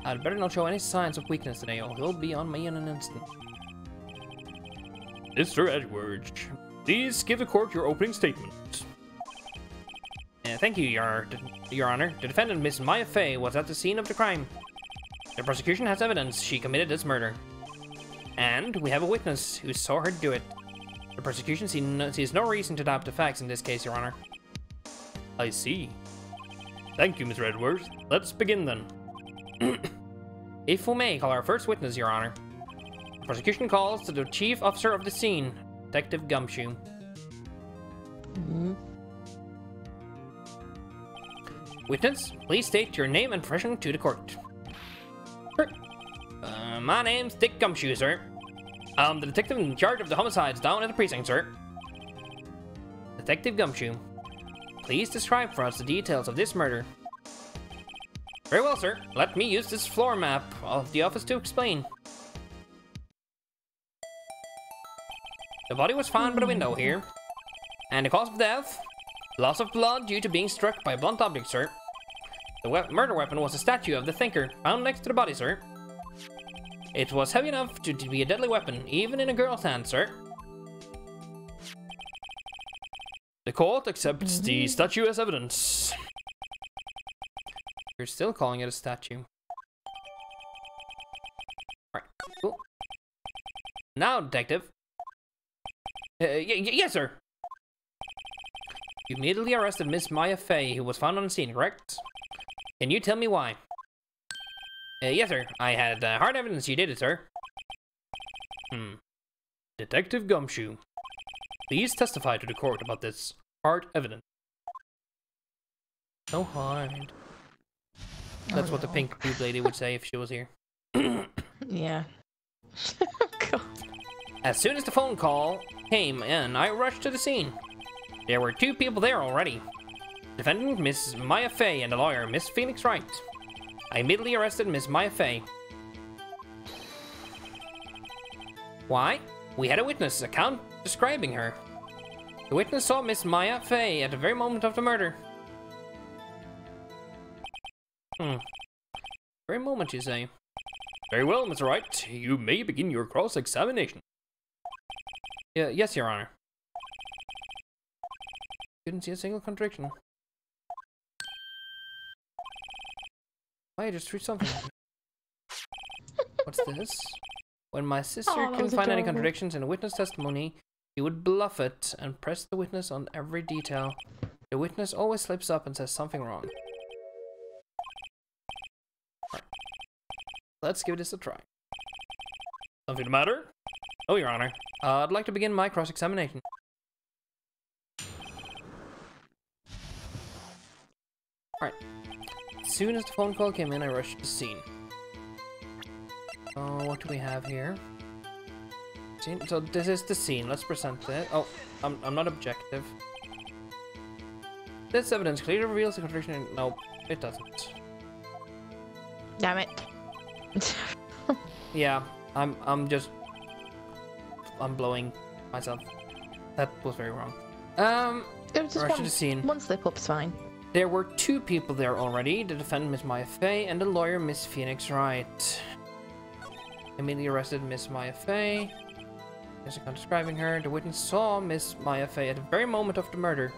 I'd better not show any signs of weakness today, or he'll be on me in an instant. Mr. Edwards, please give the court your opening statement. Thank you, Your Honor. The defendant, Miss Maya Fey, was at the scene of the crime. The prosecution has evidence she committed this murder. And we have a witness who saw her do it. The prosecution sees no reason to doubt the facts in this case, Your Honor. I see. Thank you, Mr. Edwards. Let's begin then. If we may call our first witness, Your Honor. The prosecution calls to the chief officer of the scene, Detective Gumshoe. Witness, please state your name and profession to the court. Sure. My name's Dick Gumshoe, sir. I'm the detective in charge of the homicides down at the precinct, sir. Detective Gumshoe, please describe for us the details of this murder. Very well, sir. Let me use this floor map of the office to explain. The body was found by the window here. And the cause of death? Loss of blood due to being struck by a blunt object, sir. The murder weapon was a statue of the thinker found next to the body, sir. It was heavy enough to be a deadly weapon, even in a girl's hand, sir. The court accepts the statue as evidence. You're still calling it a statue. Alright, cool. Now, detective. Yes, sir. You immediately arrested Miss Maya Fey, who was found on the scene, correct? Can you tell me why? Yes, sir. I had hard evidence you did it, sir. Detective Gumshoe, please testify to the court about this hard evidence. So hard. That's what the pink boob lady would say if she was here. Yeah. God. As soon as the phone call came in, I rushed to the scene. There were 2 people there already. Defendant, Miss Maya Fey, and the lawyer, Miss Phoenix Wright. I immediately arrested Miss Maya Fey. Why? We had a witness account describing her. The witness saw Miss Maya Fey at the very moment of the murder. Very moment, you say? Very well, Mr. Wright. You may begin your cross-examination. Yes, Your Honor. Didn't see a single contradiction. I just threw something. What's this? When my sister couldn't find any contradictions in a witness testimony, he would bluff it and press the witness on every detail. The witness always slips up and says something wrong. Right. Let's give this a try. Something the matter? Oh, Your Honor. I'd like to begin my cross-examination. Alright. As soon as the phone call came in, I rushed to the scene. What do we have here? So this is the scene. Let's present it. Oh, I'm not objective. This evidence clearly reveals the contradiction. No, it doesn't. Damn it. Yeah, I'm blowing myself. That was very wrong. It was just rush to the scene. One slip-up's fine. There were 2 people there already, the defendant, Miss Maya Fey, and the lawyer, Miss Phoenix Wright. Immediately arrested Miss Maya Fey. There's a account describing her. The witness saw Miss Maya Fey at the very moment of the murder.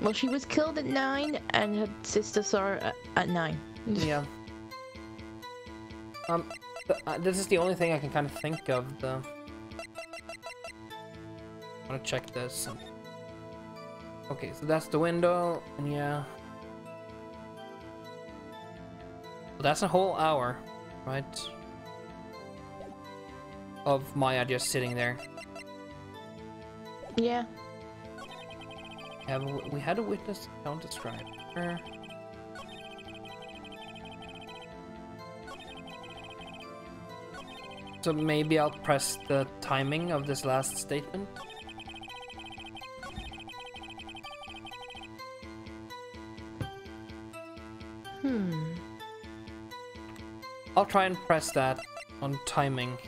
Well, she was killed at 9, and her sister saw her at 9. Yeah. This is the only thing I can kind of think of, though. I want to check this. Okay, so that's the window, and yeah. Well, that's a whole hour, right? of Maya just sitting there. Yeah. We had a witness. Don't describe her. So maybe I'll press the timing of this last statement. I'll try and press that on timing.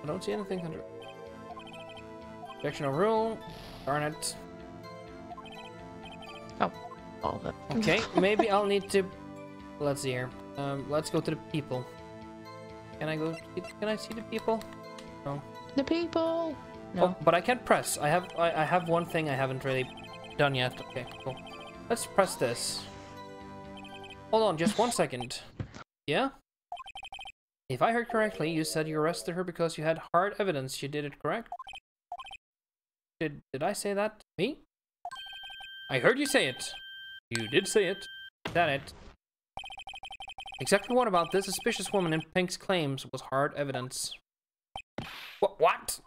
I don't see anything under objection of rule. Darn it. Oh, all of it. Okay, maybe I'll need to. Let's see here. Let's go to the people. Can I go? Can I see the people? No. The people. No. Oh, but I can't press. I have one thing I haven't really done yet. Okay, cool. Let's press this. Hold on, just 1 second. Yeah? If I heard correctly, you said you arrested her because you had hard evidence. You did it correct? Did I say that? Me? I heard you say it. You did say it. Is that it? Exactly what about this suspicious woman in Pink's claims was hard evidence? What?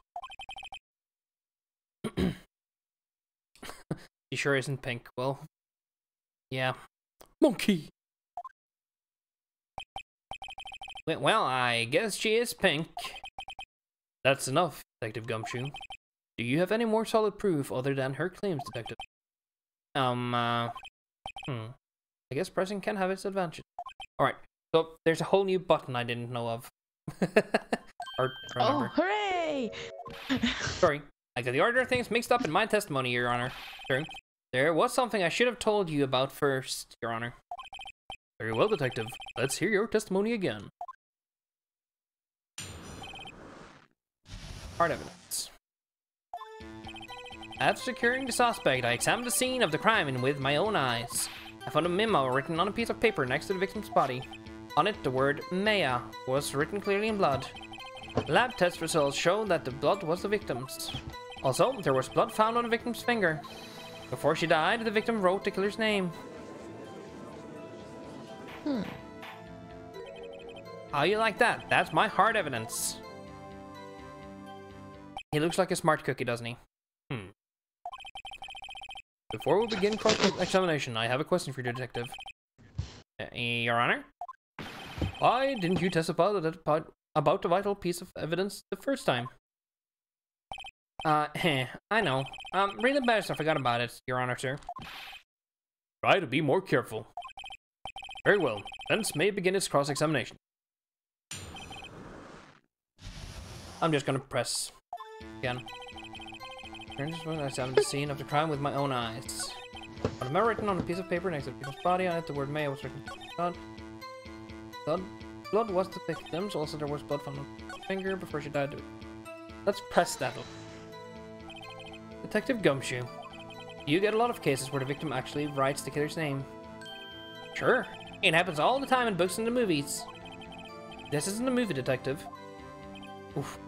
She sure isn't pink. Well, yeah. Monkey! Well, I guess she is pink. That's enough, Detective Gumshoe. Do you have any more solid proof other than her claims, Detective? I guess pressing can have its advantage. Alright, so there's a whole new button I didn't know of. Or remember. Oh, hooray! Sorry, I got the order of things mixed up in my testimony, Your Honor. Sure. There was something I should have told you about first, Your Honor. Very well, Detective. Let's hear your testimony again. Hard evidence. After securing the suspect, I examined the scene of the crime and with my own eyes. I found a memo written on a piece of paper next to the victim's body. On it, the word Maya was written clearly in blood. Lab test results showed that the blood was the victim's. Also, there was blood found on the victim's finger. Before she died, the victim wrote the killer's name. How you like that? That's my hard evidence. He looks like a smart cookie, doesn't he? Before we begin cross-examination, I have a question for you, Detective. Your Honor? Why didn't you testify about the vital piece of evidence the first time? I know. Read the best, I forgot about it, Your Honor, sir. Try to be more careful. Very well. Defense may begin its cross-examination. I'm just gonna press again. I examined the scene of the crime with my own eyes. On a memo written on a piece of paper next to the victim's body, on it the word Maya was written. Blood was the victim's. Also, there was blood from her finger before she died. Let's press that up. Detective Gumshoe, you get a lot of cases where the victim actually writes the killer's name. Sure, it happens all the time in books and the movies. This isn't a movie, Detective. Oof.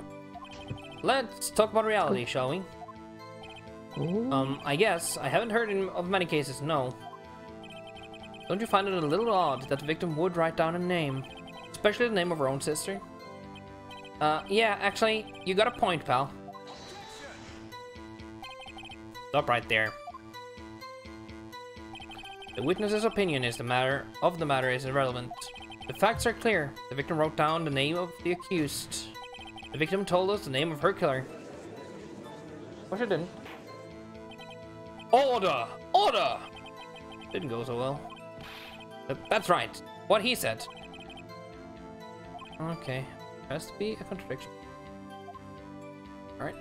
Let's talk about reality, shall we? Ooh. I guess. I haven't heard of many cases, no. Don't you find it a little odd that the victim would write down a name? Especially the name of her own sister? Yeah, actually, you got a point, pal. Stop right there. The witness's opinion is the matter is irrelevant. The facts are clear. The victim wrote down the name of the accused. The victim told us the name of her killer. What she didn't? Order! Order! Didn't go so well. That's right. What he said. Okay. Has to be a contradiction. Alright.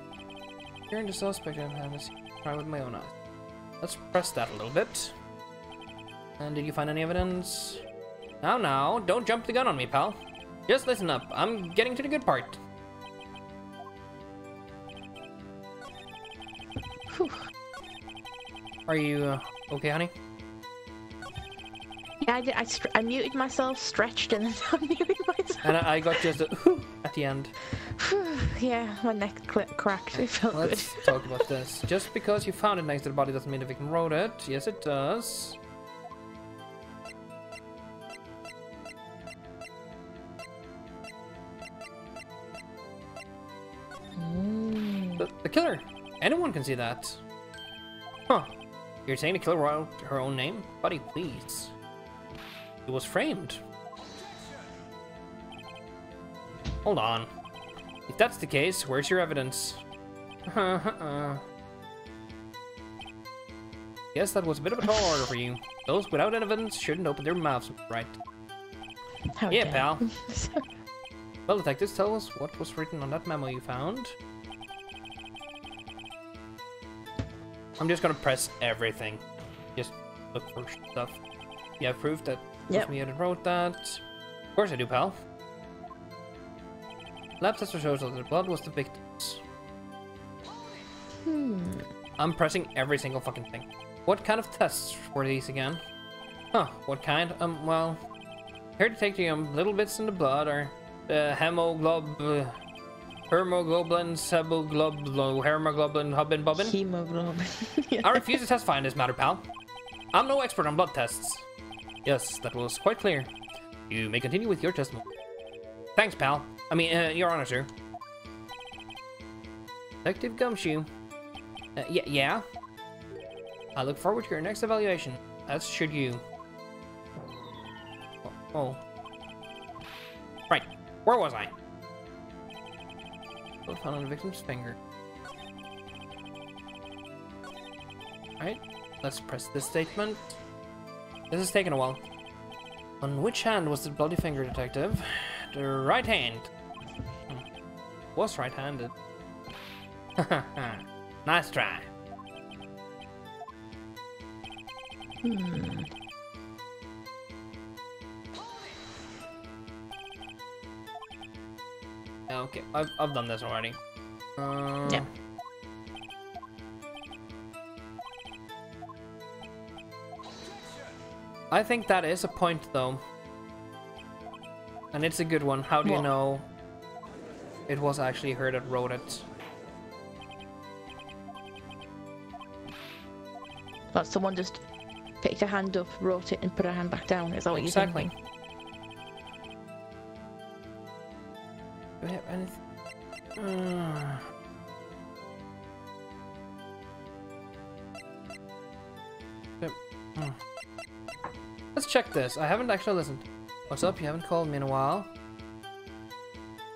Hearing the suspect, I've had this try with my own eyes. Let's press that a little bit. And did you find any evidence? Now, don't jump the gun on me, pal. Just listen up. I'm getting to the good part. Whew. Are you okay, honey? Yeah, I muted myself, stretched, and then unmuted myself. And I got just a whew at the end. Yeah, my neck cracked. It felt good. Let's talk about this. Just because you found it next to the body doesn't mean the victim wrote it. Yes, it does. The killer. Anyone can see that. Huh. You're saying the killer wrote her own name? Buddy, please. It was framed. Hold on. If that's the case, where's your evidence? Guess that was a bit of a tall order for you. Those without evidence shouldn't open their mouths, right? How Yeah, dare. pal. Well, detectives, tell us what was written on that memo you found. I'm just gonna press everything. Just look for stuff. You have proof that it was me that wrote that. Of course I do, pal. Lab test shows that the blood was the victim's. I'm pressing every single fucking thing. What kind of tests were these again? Huh, what kind? Well, here to take the little bits in the blood are hemoglobin, hemoglobin, hubbin bobbin. Hemoglobin. I refuse to testify in this matter, pal. I'm no expert on blood tests. Yes, that was quite clear. You may continue with your testimony. Thanks, pal. I mean, Your Honor, sir. Detective Gumshoe. Yeah? I look forward to your next evaluation. As should you. Oh. Right. Where was I? Blood found on the victim's finger. Right. Let's press this statement. This is taking a while. On which hand was the bloody finger, detective? The right hand. Was right-handed. Nice try. Okay, I've done this already. Yeah. I think that is a point, though. And it's a good one. How do you know it was actually her that wrote it? But someone just picked her hand up, wrote it, and put her hand back down. Is that what you're thinking? Do we have anything? Let's check this. I haven't actually listened. What's up? You haven't called me in a while.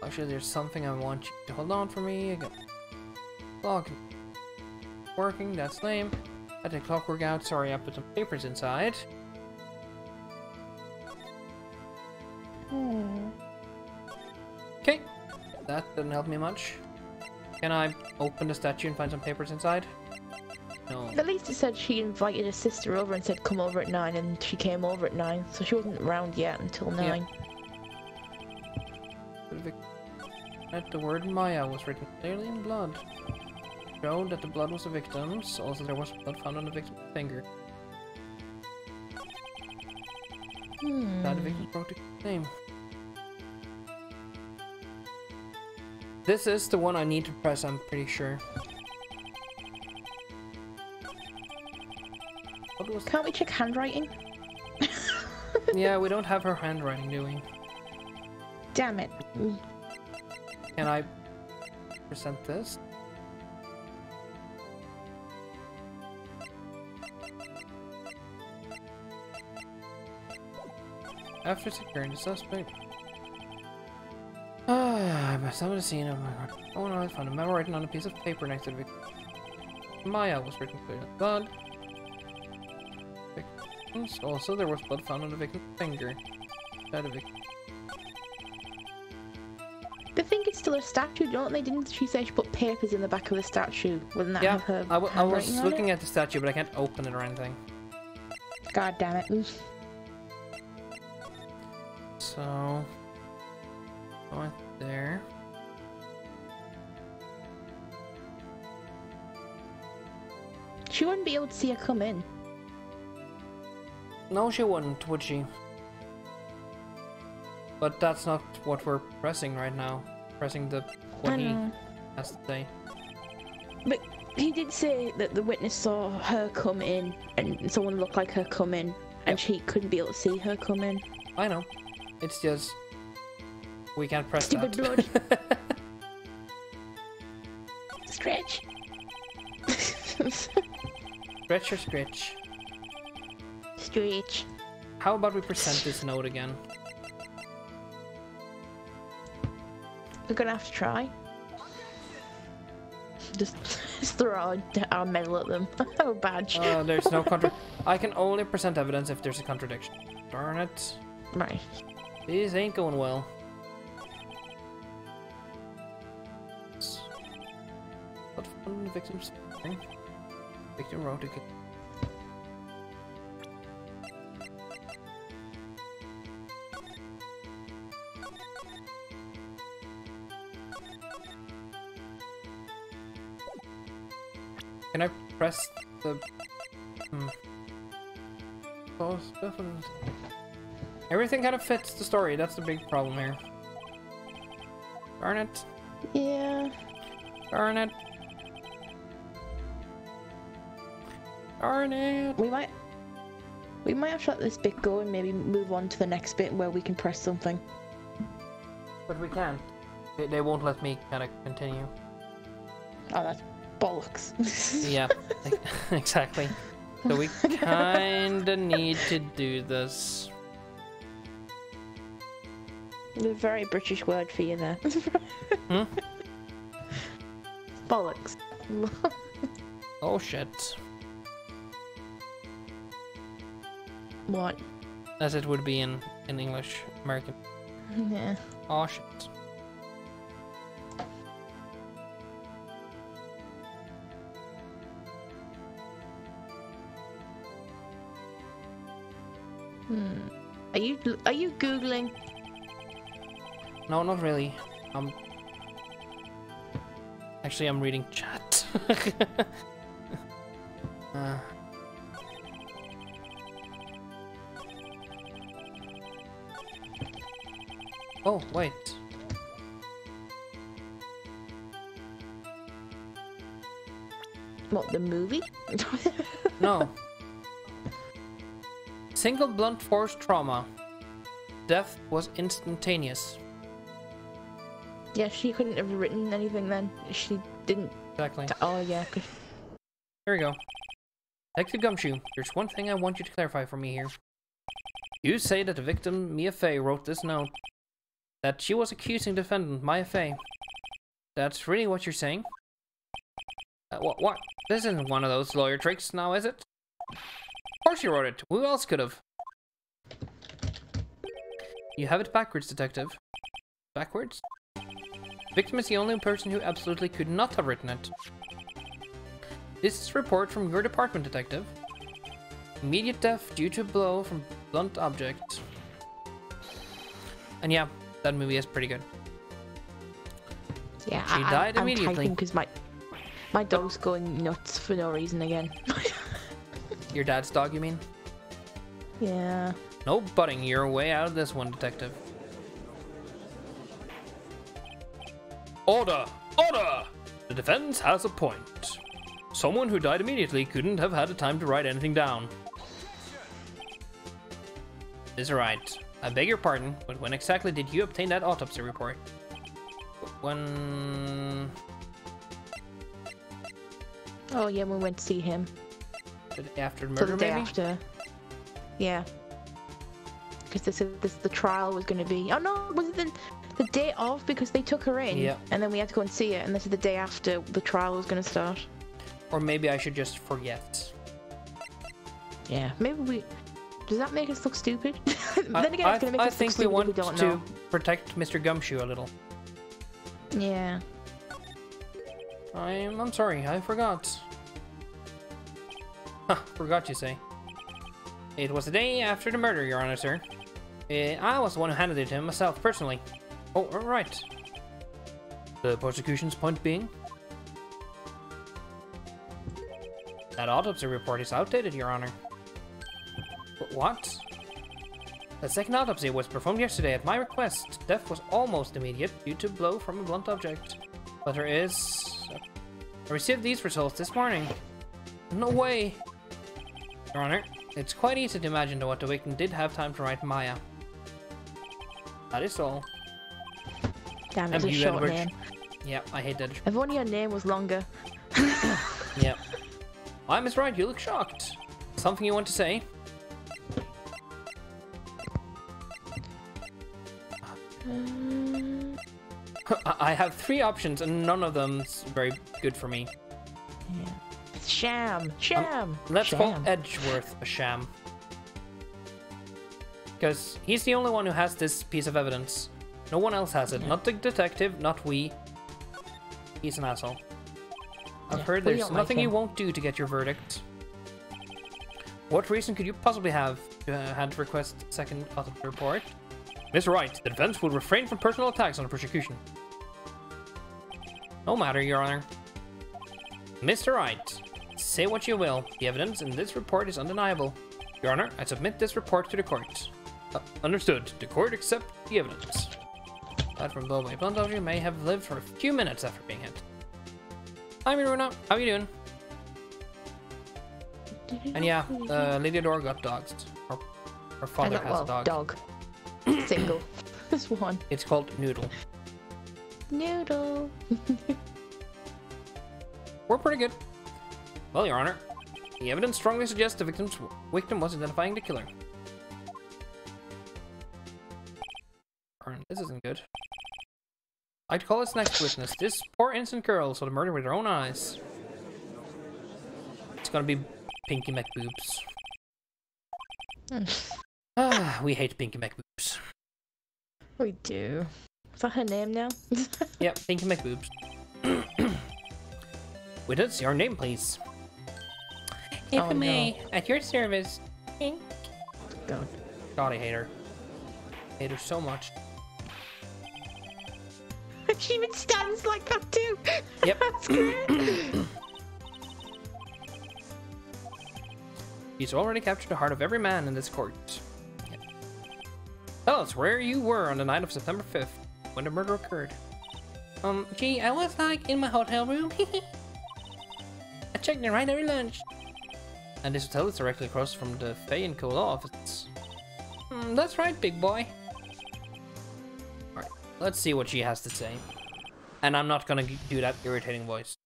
Actually, there's something I want you to hold on for me. I got clock working. That's lame. I had the clockwork out. Sorry, I put some papers inside. Okay, that didn't help me much. Can I open the statue and find some papers inside? No. At least it said she invited her sister over and said come over at 9, and she came over at 9, so she wasn't around yet until 9. That the word Maya was written clearly in blood. Showed that the blood was the victim's. Also, there was blood found on the victim's finger. That the victim wrote the name. This is the one I need to press, I'm pretty sure. Can't we check handwriting? Yeah, we don't have her handwriting, do we? Damn it. Can I present this? After securing the suspect. I must have seen him. Oh no, I found a memo written on a piece of paper next to the victim. Maya was written clearly in blood. Also, there was blood found on the victim's finger. I think it's still a statue, don't they? Didn't she say she put papers in the back of the statue? Wouldn't that have her I was handwriting on looking it? at the statue, but I can't open it or anything. God damn it. So, right there. She wouldn't be able to see her come in. No, she wouldn't, would she? But that's not what we're pressing right now. Pressing what he has to say. But he did say that the witness saw her come in, and someone looked like her come in, and she couldn't be able to see her come in. I know. It's just we can't press Stupid that. blood. Scratch. Scratch or scratch? Scratch. How about we present this note again? We're gonna have to try. Just throw our medal at them. Oh, badge. There's no I can only present evidence if there's a contradiction. Darn it. Right. These ain't going well. What fun the victim's victim wrote it. Can I press the everything kind of fits the story, that's the big problem here. Darn it. Yeah. Darn it. Darn it. We might have to let this bit go and maybe move on to the next bit where we can press something. But we can't. They won't let me kind of continue. Oh, that's bollocks. Yeah, exactly. So we kinda need to do this. The very British word for you there. Hmm? Bollocks. Oh shit. What? As it would be in English, American. Yeah. Oh shit. Are you Googling? No, not really. Actually, I'm reading chat. Oh, wait. What, the movie? No. Single blunt force trauma. Death was instantaneous. Yeah, she couldn't have written anything then. She didn't. Exactly. Oh, yeah. Here we go. Detective Gumshoe, there's one thing I want you to clarify for me here. You say that the victim, Mia Fey, wrote this note. That she was accusing defendant, Maya Fey. That's really what you're saying? What? This isn't one of those lawyer tricks now, is it? Of course you wrote it. Who else could have? You have it backwards, detective. Backwards? Victim is the only person who absolutely could not have written it. This is a report from your department, detective. Immediate death due to a blow from blunt object. And yeah, that movie is pretty good. Yeah, she died immediately. Because my dog's going nuts for no reason again. Your dad's dog, you mean? Yeah. No butting your way out of this one, detective. Order! Order! The defense has a point. Someone who died immediately couldn't have had the time to write anything down. Is right. I beg your pardon, but when exactly did you obtain that autopsy report? When... Oh yeah, we went to see him. The day after the So murder, the day maybe? after. Yeah. Because they said the trial was going to be... Oh no, was it the day of? Because they took her in. Yeah. And then we had to go and see it. And this is the day after the trial was going to start. Or maybe I should just forget. Yeah. Maybe we... Does that make us look stupid? Then again, it's going to make I us look think we stupid want if we don't to know. protect Mr. Gumshoe a little. Yeah. I'm sorry, I forgot. Huh, forgot you say. It was the day after the murder, Your Honor, sir. I was the one who handed it to him myself, personally. Oh, right. The prosecution's point being? That autopsy report is outdated, Your Honor. What? The second autopsy was performed yesterday at my request. Death was almost immediate due to a blow from a blunt object. But there is... I received these results this morning. No way! Your Honor, it's quite easy to imagine that what the victim did have time to write Maya. That is all. Damn, it's a short name. Yeah, I hate that. If only your name was longer. Yeah. I'm Miss Wright, you look shocked. Something you want to say? I have 3 options and none of them's very good for me. Yeah. Sham. Let's call Edgeworth a sham. Because he's the only one who has this piece of evidence. No one else has it. Yeah. Not the detective, not we. He's an asshole. I've heard there's nothing you won't do to get your verdict. What reason could you possibly have had to request a second autopsy report? Mr. Wright, the defense will refrain from personal attacks on the prosecution. No matter, Your Honor. Mr. Wright, say what you will. The evidence in this report is undeniable. Your Honor, I submit this report to the court. Understood. The court accepts the evidence. Aside from blow by blunt of you may have lived for a few minutes after being hit. Hi, Miruna. How you doing? And yeah, Lady Dora got dogs. Her father has a dog. Single. This one. It's called Noodle. Noodle. We're pretty good. Well, Your Honor, the evidence strongly suggests the victim was identifying the killer. This isn't good. I'd call this next witness. This poor innocent girl saw the murder with her own eyes. It's gonna be Pinky McBoobs. We hate Pinky McBoobs. We do. Is that her name now? Yep, Pinky McBoobs. Witness, your name, please. If I may, at your service. Pink. God, I hate her. I hate her so much. She even stands like that too. Yep. That's great. He's already captured the heart of every man in this court. Yep. Tell us where you were on the night of September 5th, when the murder occurred. Gee, I was like in my hotel room. I checked it right every lunch. And this hotel is directly across from the Fay and Cole office. That's right, big boy. Alright, let's see what she has to say. And I'm not gonna do that irritating voice.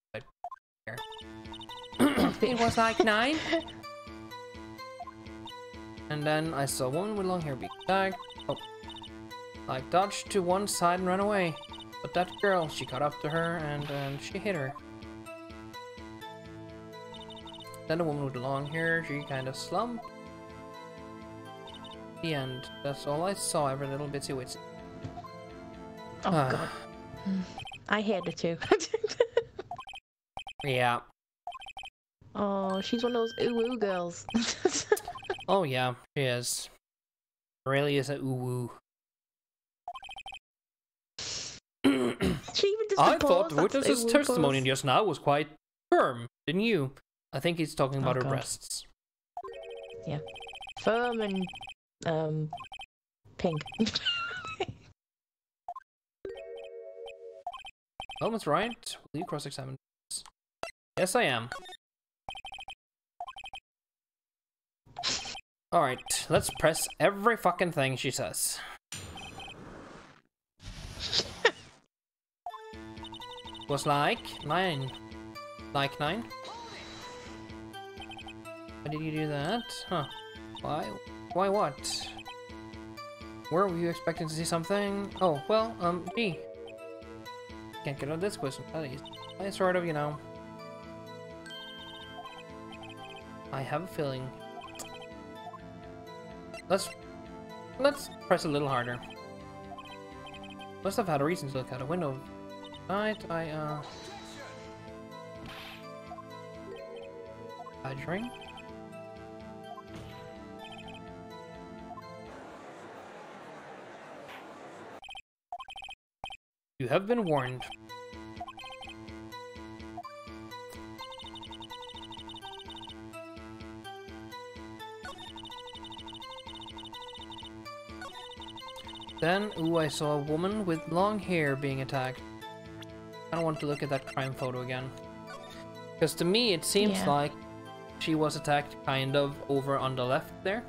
It was like 9. And then I saw a woman with long hair being tagged. Oh. I dodged to one side and ran away. But that girl, she caught up to her and she hit her. Then the woman with the long hair, she kind of slumped. The end. That's all I saw, every little bitsy witsy. Oh god. I hate it too. Yeah. Oh, she's one of those ooh-woo girls. Oh yeah, she is. Really is a ooh-woo. She even does I thought the witness's testimony just now was quite firm, didn't you? I think he's talking about her breasts. Yeah. Firm and pink. Well, Miss Wright, will you cross-examine this? Yes, I am. Alright, let's press every fucking thing she says. Was like 9. Like 9? Why did you do that? Huh. Why? Why what? Where were you expecting to see something? Oh, well, gee. Can't get out of this question, at least. I sort of, you know. I have a feeling. Let's press a little harder. Must have had a reason to look out a window. Right, badgering. You have been warned. Then, ooh, I saw a woman with long hair being attacked. I don't want to look at that crime photo again. Because to me, it seems like she was attacked kind of over on the left there.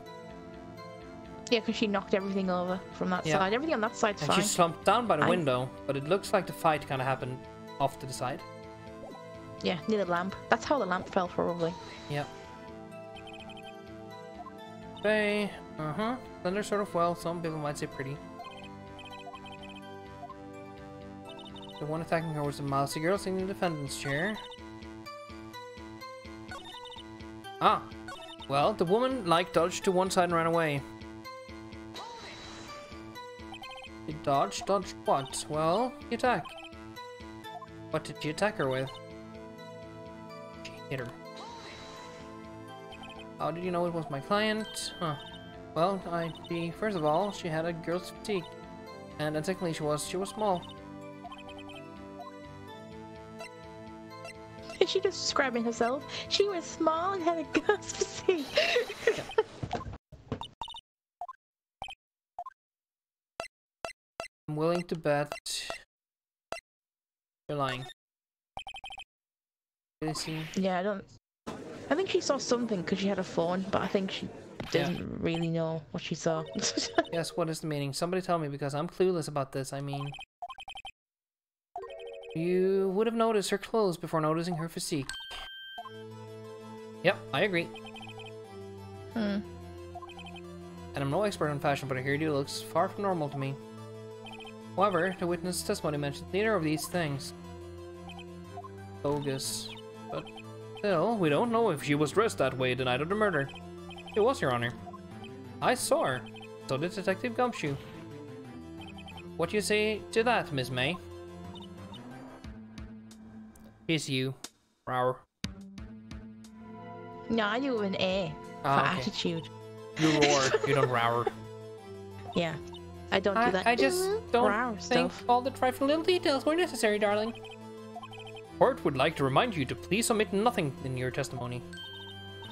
Yeah, because she knocked everything over from that side. Everything on that side's fine. And she slumped down by the window, but it looks like the fight kind of happened off to the side. Yeah, near the lamp. That's how the lamp fell, probably. Yep. Okay. Slender sort of well. Some people might say pretty. The one attacking her was a mousy girl sitting in the defendant's chair. Ah. Well, the woman, dodged to one side and ran away. She dodged? Dodged what? Well, the attack. What did she attack her with? She hit her. How did you know it was my client? Huh. Well, first of all, she had a girl's physique. And then secondly, she was small. Is she just describing herself? She was small and had a girl's physique. I'm willing to bet you're lying. Really see? Yeah, I think she saw something because she had a phone, but I think she doesn't really know what she saw. Yes, what is the meaning? Somebody tell me, because I'm clueless about this. I mean, you would have noticed her clothes before noticing her physique. Yep, I agree. And I'm no expert on fashion, but her hairdo looks far from normal to me. However, the witness testimony mentioned neither of these things. Bogus. But still, we don't know if she was dressed that way the night of the murder. It was, Your Honor. I saw her. So did Detective Gumshoe. What do you say to that, Miss May? It's you. Rower. No, I do with an A for attitude. You roar. You don't rower. Yeah, I don't do that. I just don't think all the trifling little details were necessary, darling. Court would like to remind you to please omit nothing in your testimony.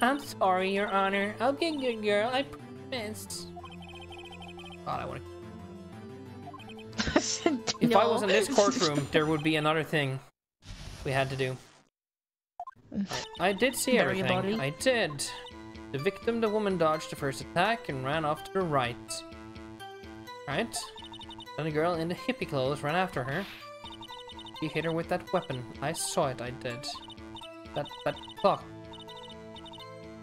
I'm sorry, Your Honor. I'll be a good girl, I promise. God, I want to... If I was in this courtroom, there would be another thing we had to do. I did see everything. I did. The victim, the woman, dodged the first attack and ran off to the right. Right? Then the girl in the hippie clothes ran after her. He hit her with that weapon. I saw it, I did. That clock.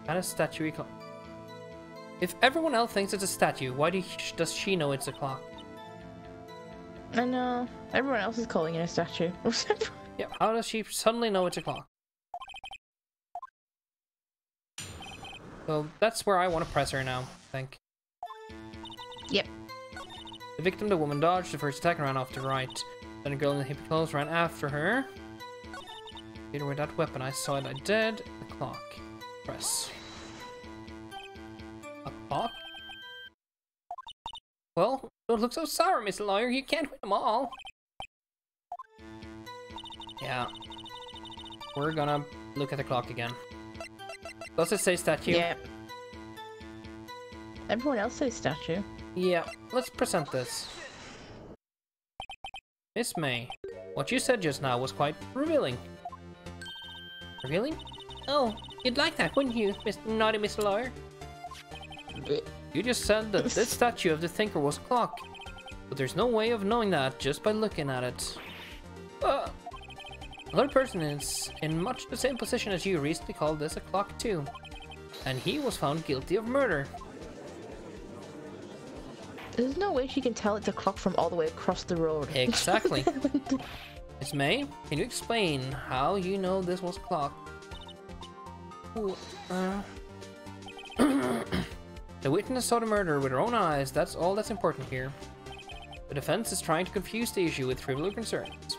That is statue clock. If everyone else thinks it's a statue, why does she know it's a clock? I know. Everyone else is calling it a statue. Yeah, how does she suddenly know it's a clock? So that's where I want to press her now, I think. Yep. The victim, the woman, dodged the first attack and ran off to the right. Then a girl in the hippie clothes ran after her. Hit her with that weapon. I saw it, I did. The clock. Press. A clock? Well, don't look so sour, Miss Lawyer. You can't win them all. Yeah. We're gonna look at the clock again. Does it say statue? Yeah. Everyone else says statue. Yeah, let's present this. Miss May, what you said just now was quite revealing. Revealing? Oh, you'd like that, wouldn't you, naughty Mr. Lawyer? You just said that this statue of the thinker was a clock. But there's no way of knowing that just by looking at it. Another person is in much the same position as you recently called this a clock too. And he was found guilty of murder. There's no way she can tell it's a clock from all the way across the road. Exactly. Miss May, can you explain how you know this was a clock? Ooh, The witness saw the murder with her own eyes. That's all that's important here. The defense is trying to confuse the issue with trivial concerns.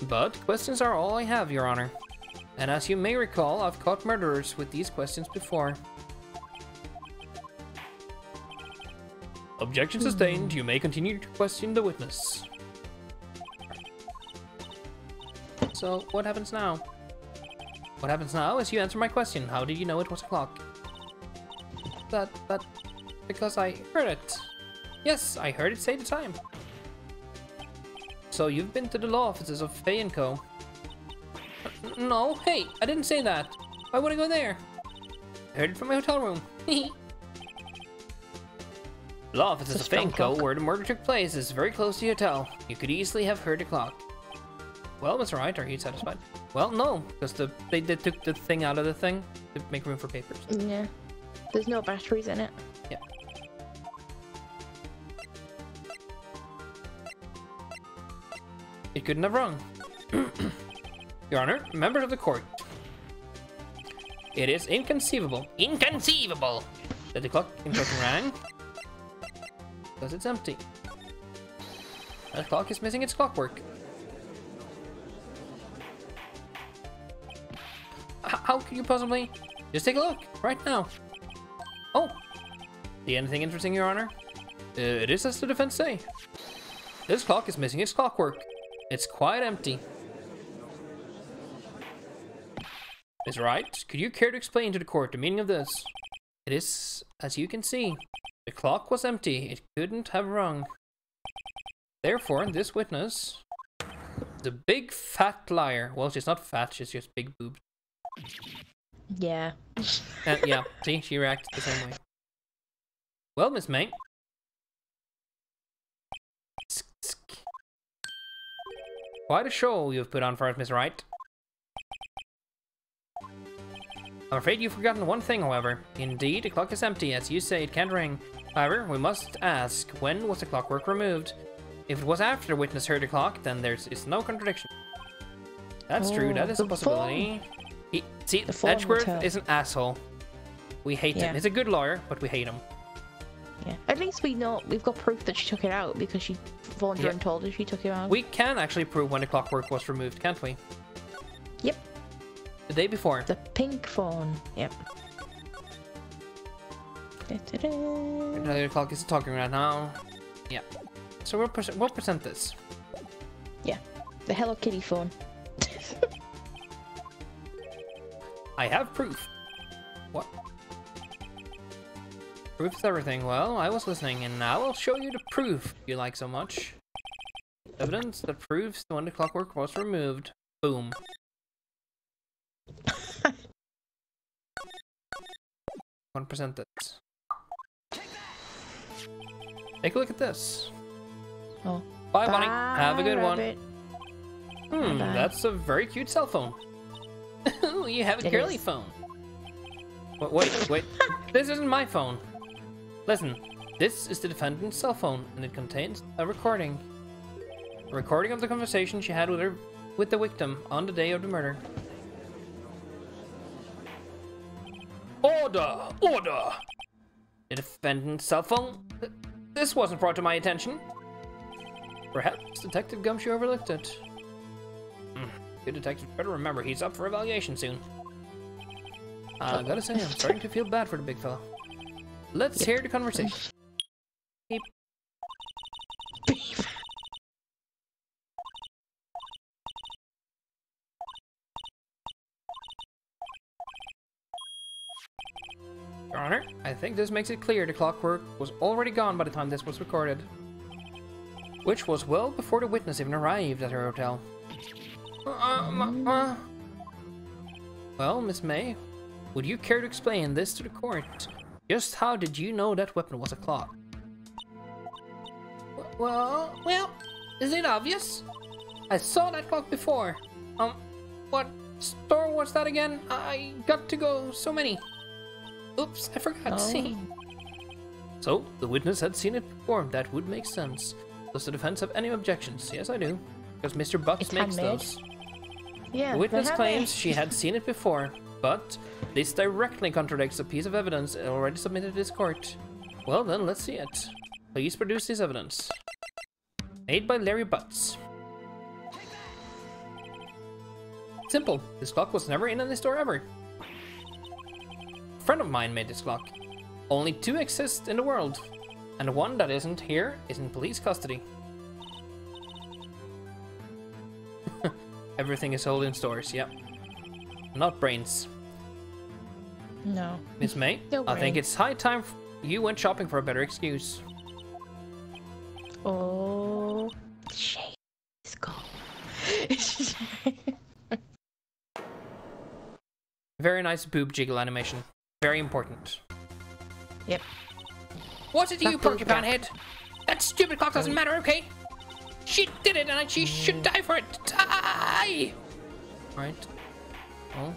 But questions are all I have, Your Honor. And as you may recall, I've caught murderers with these questions before. Objection sustained. You may continue to question the witness. So, what happens now? What happens now is you answer my question. How did you know it was a clock? Because I heard it. Yes, I heard it say the time. So you've been to the law offices of Fay & Co. No, hey, I didn't say that. Why would I go there? I heard it from my hotel room. The law office is a Finco where the murder took place is very close to the hotel. You could easily have heard the clock. Well, Mr. Wright, are you satisfied? Well, no, because they took the thing out of the thing to make room for papers. Yeah. There's no batteries in it. Yeah. It couldn't have rung. Your Honor, members of the court. It is inconceivable that the clock in question rang because it's empty. That clock is missing its clockwork. How could you possibly? Just take a look right now. Oh, see anything interesting, Your Honor? It is as the defense say. This clock is missing its clockwork. It's quite empty. Ms. Wright, could you care to explain to the court the meaning of this? It is, as you can see, the clock was empty. It couldn't have rung. Therefore, this witness, the big fat liar. Well, she's not fat, she's just big boobs. Yeah. Yeah, see, she reacted the same way. Well, Miss May. Quite a show you've put on for us, Miss Wright. I'm afraid you've forgotten one thing, however. Indeed, the clock is empty, as you say it can't ring. However, we must ask, when was the clockwork removed? If it was after the witness heard the clock, then it's no contradiction. That's true, that is a possibility. See, Edgeworth is an asshole. We hate him. He's a good lawyer, but we hate him. Yeah. At least we know we've got proof that she took it out because she phoned her and told her she took it out. We can actually prove when the clockwork was removed, can't we? Yep. The day before. The pink phone. Yep. The clock is talking right now. Yeah. So we'll present this. Yeah. The Hello Kitty phone. I have proof. What? Proof is everything. Well, I was listening, and now I'll show you the proof you like so much. Evidence that proves when the clockwork was removed. Boom. Want to present this? Take a look at this. Oh. Bye, Bonnie. Have a good rabbit. one. That's a very cute cell phone. You have a girly phone. Wait. This isn't my phone. Listen, this is the defendant's cell phone, and it contains a recording. A recording of the conversation she had with the victim on the day of the murder. Order! Order! The defendant's cell phone? This wasn't brought to my attention. Perhaps Detective Gumshoe overlooked it. Good detective better remember he's up for evaluation soon. I gotta say, I'm starting to feel bad for the big fella. Let's hear the conversation. Beep. Your Honor, I think this makes it clear the clockwork was already gone by the time this was recorded. Which was well before the witness even arrived at her hotel. Well, Miss May, would you care to explain this to the court? Just how did you know that weapon was a clock? Well, is it obvious? I saw that clock before. What store was that again? I got to go so many. Oops, I forgot. See. So, the witness had seen it before. That would make sense. Does the defense have any objections? Yes, I do. Because Mr. Bucks makes those. Yeah, the witness claims she had seen it before, but this directly contradicts a piece of evidence already submitted to this court. Well then, let's see it. Please produce this evidence. Made by Larry Butts. Simple. This clock was never in any store ever. A friend of mine made this clock. Only 2 exist in the world, and the one that isn't here is in police custody. Everything is sold in stores, yep. Not brains. No. Miss May, No I think it's high time you went shopping for a better excuse. Oh, shit. Let's go. Very nice boob jiggle animation. Very important. Yep. What's it to you, porcupine head? That stupid clock doesn't matter, okay? She did it, and she should die for it. Die! Right. Oh.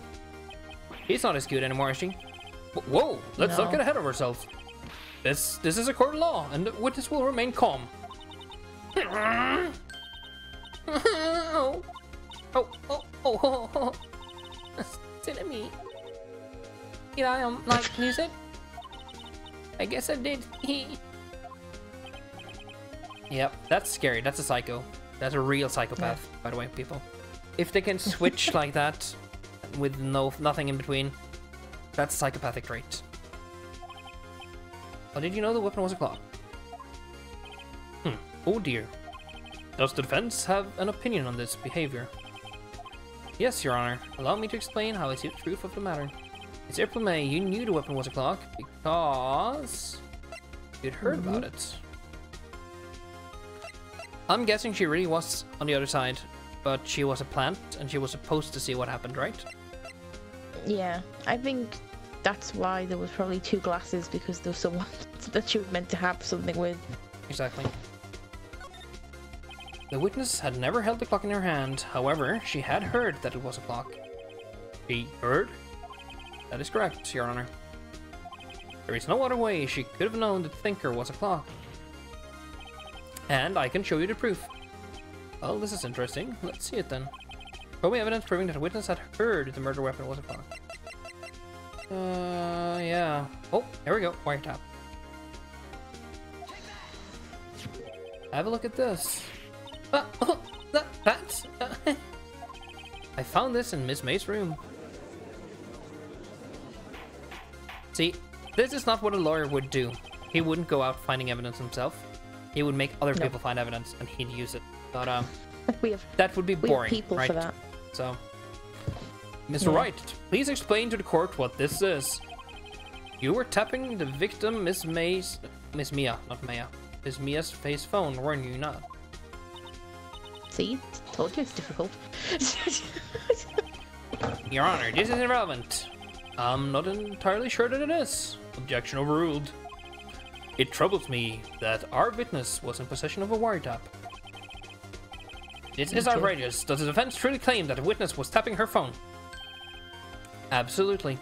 She's not as cute anymore, is she? Whoa! Let's not get ahead of ourselves. This is a court of law, and the witness will remain calm. Oh. Silly me. Did I like music? I guess I did. Yep, that's scary. That's a psycho. That's a real psychopath, by the way, people. If they can switch like that with nothing in between, that's a psychopathic trait. Oh, did you know the weapon was a clock? Oh dear. Does the defense have an opinion on this behavior? Yes, Your Honor. Allow me to explain how I see the truth of the matter. It's April May. You knew the weapon was a clock because you'd heard about it. I'm guessing she really was on the other side, but she was a plant and she was supposed to see what happened, right? Yeah, I think that's why there was probably two glasses, because there was someone that she was meant to have something with. Exactly. The witness had never held the clock in her hand. However, she had heard that it was a clock. She heard? That is correct, Your Honor. There is no other way she could have known that the thinker was a clock. And I can show you the proof. Well, this is interesting. Let's see it then. Show me evidence proving that the witness had heard the murder weapon was a clock. Yeah. Oh, there we go. Wiretap. Have a look at this. That's... I found this in Miss May's room. See, this is not what a lawyer would do. He wouldn't go out finding evidence himself. He would make other people find evidence and he'd use it. But that would be boring, people right? For that. So, Mr. Wright, please explain to the court what this is. You were tapping the victim, Miss Mia's face phone, weren't you not? See, told you it's difficult. Your Honor, this is irrelevant. I'm not entirely sure that it is. Objection overruled. It troubles me that our witness was in possession of a wiretap. It is outrageous. Does the defense truly claim that the witness was tapping her phone? Absolutely.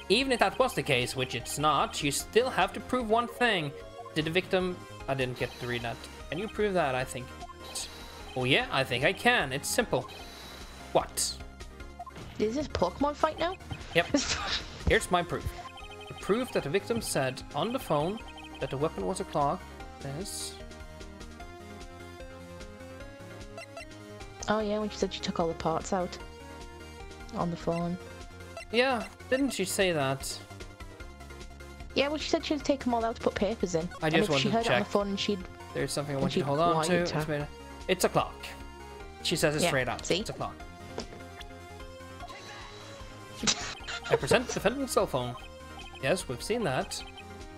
Even if that was the case, which it's not, you still have to prove one thing. Did the victim... I didn't get to read that. Can you prove that? I think... Oh yeah, I think I can. It's simple. What? Is this Pokemon fight now? Yep. Here's my proof. The proof that the victim said on the phone that the weapon was a clock is... Oh yeah, when she said she took all the parts out on the phone. Yeah, didn't she say that? Yeah, well, she said she'd take them all out to put papers in. I just wanted she heard to it on check. the phone and she'd... There's something I want you to hold on to. It's a clock. She says it straight out. See? It's a clock. I present the defendant's cell phone. Yes, we've seen that.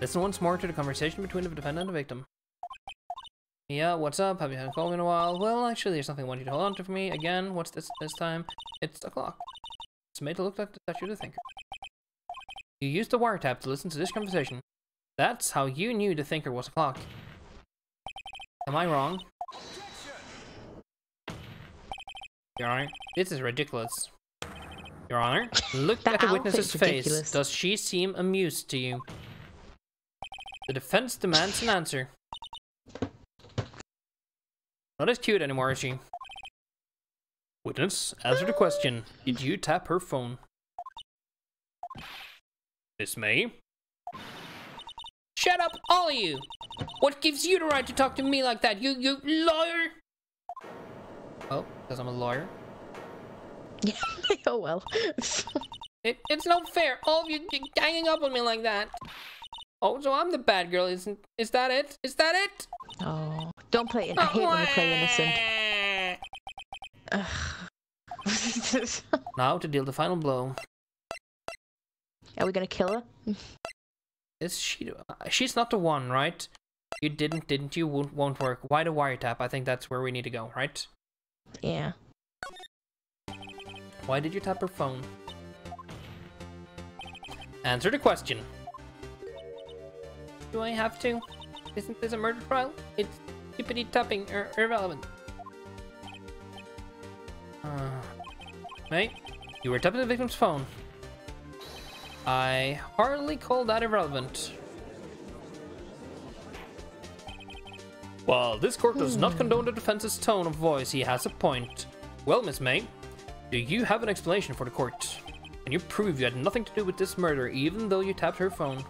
Listen once more to the conversation between the defendant and the victim. Yeah, what's up? Have you had a call in a while? Well, actually, there's something I want you to hold on to for me. Again, what's this time? It's a clock. It's made to look like the statue of the thinker. You used the wiretap to listen to this conversation. That's how you knew the thinker was a clock. Am I wrong? Your Honor, this is ridiculous. Your Honor, look at the witness's face. Does she seem amused to you? The defense demands an answer. Not as cute anymore, is she? Witness, answer the question. Did you tap her phone? Miss May? Shut up, all of you! What gives you the right to talk to me like that, you lawyer? Oh, because I'm a lawyer? Yeah, oh well. It's not fair, all of you ganging up on me like that. Oh, so I'm the bad girl, is that it? Is that it? Oh, don't play it. I hate when you play innocent. Now to deal the final blow. Are we gonna kill her? Is she? She's not the one, right? You didn't you? Won't work. Why the wiretap? I think that's where we need to go, right? Yeah. Why did you tap her phone? Answer the question. Do I have to? Isn't this a murder trial? It's tippity tapping irrelevant. Mate, you were tapping the victim's phone. I hardly call that irrelevant. While this court does not condone the defense's tone of voice, he has a point. Well, Miss May, do you have an explanation for the court? Can you prove you had nothing to do with this murder, even though you tapped her phone?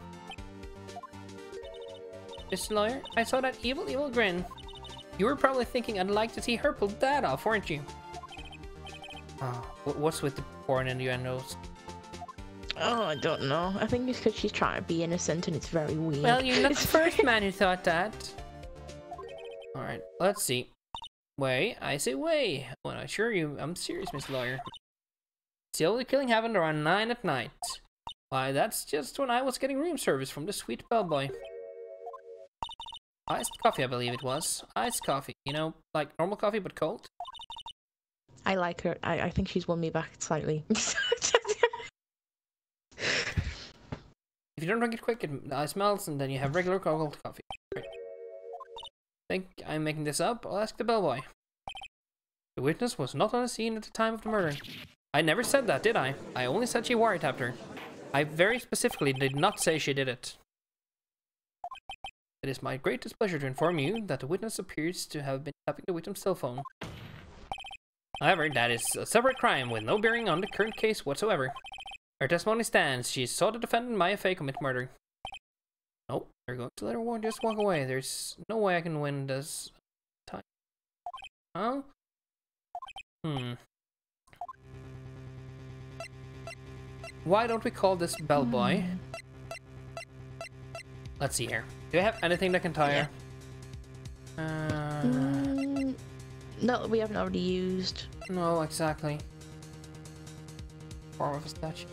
Mr. Lawyer, I saw that evil grin. You were probably thinking I'd like to see her pull that off, weren't you? Oh, what's with the porn innuendos? Oh, I don't know. I think it's because she's trying to be innocent and it's very weird. Well, you're not the first man who thought that. Alright, let's see. Way, I say way. When I assure you, I'm serious, Miss Lawyer. The only killing happened around 9 at night. Why, that's just when I was getting room service from the sweet bellboy. Iced coffee, I believe it was. Iced coffee. You know, like normal coffee, but cold. I like her. I think she's won me back slightly. If you don't drink it quick, it smells, and then you have regular cold coffee. Right. Think I'm making this up? I'll ask the bellboy. The witness was not on the scene at the time of the murder. I never said that, did I? I only said she wiretapped her. I very specifically did not say she did it. It is my greatest pleasure to inform you that the witness appears to have been tapping the victim's cell phone. However, that is a separate crime with no bearing on the current case whatsoever. Her testimony stands. She saw the defendant Maya Fey commit murder. Nope, they're going to let her just walk away. There's no way I can win this time. Huh? Why don't we call this bellboy? Let's see here. Do I have anything that can tie her? No, that we haven't already used. No, exactly. Form of a statue.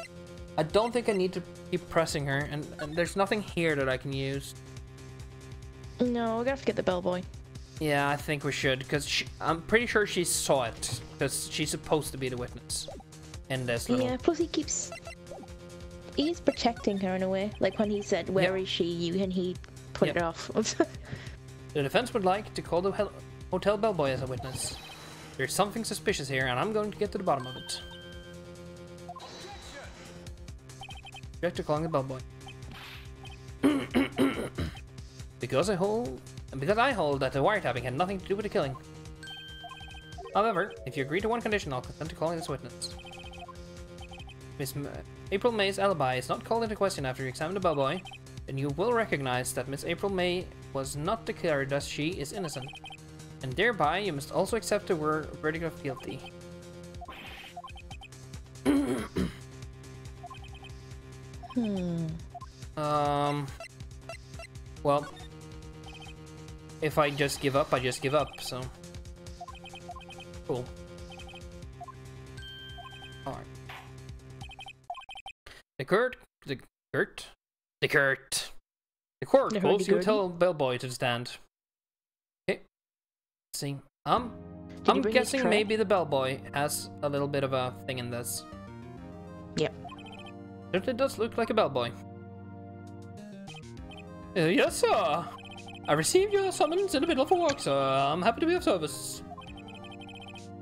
I don't think I need to keep pressing her, and there's nothing here that I can use. No, we're gonna have to get the bellboy. Yeah, I think we should, because I'm pretty sure she saw it, because she's supposed to be the witness in this little... Yeah, plus he's protecting her in a way. Like when he said, "Where is she?" and he put it off. The defense would like to call the hotel bellboy as a witness. There's something suspicious here, and I'm going to get to the bottom of it. Object to calling the bellboy. Because I hold that the wiretapping had nothing to do with the killing. However, if you agree to one condition, I'll consent to calling this witness. Miss April May's alibi is not called into question after you examine the bellboy, then you will recognize that Miss April May was not declared that she is innocent, and thereby you must also accept the verdict of guilty. Well, if I just give up, I just give up, so... Cool. Alright. The court calls you tell bellboy to stand. Okay. Let's see. I'm guessing maybe the bellboy has a little bit of a thing in this. Yep. It does look like a bellboy. Yes, sir. I received your summons in the middle of work, sir. I'm happy to be of service.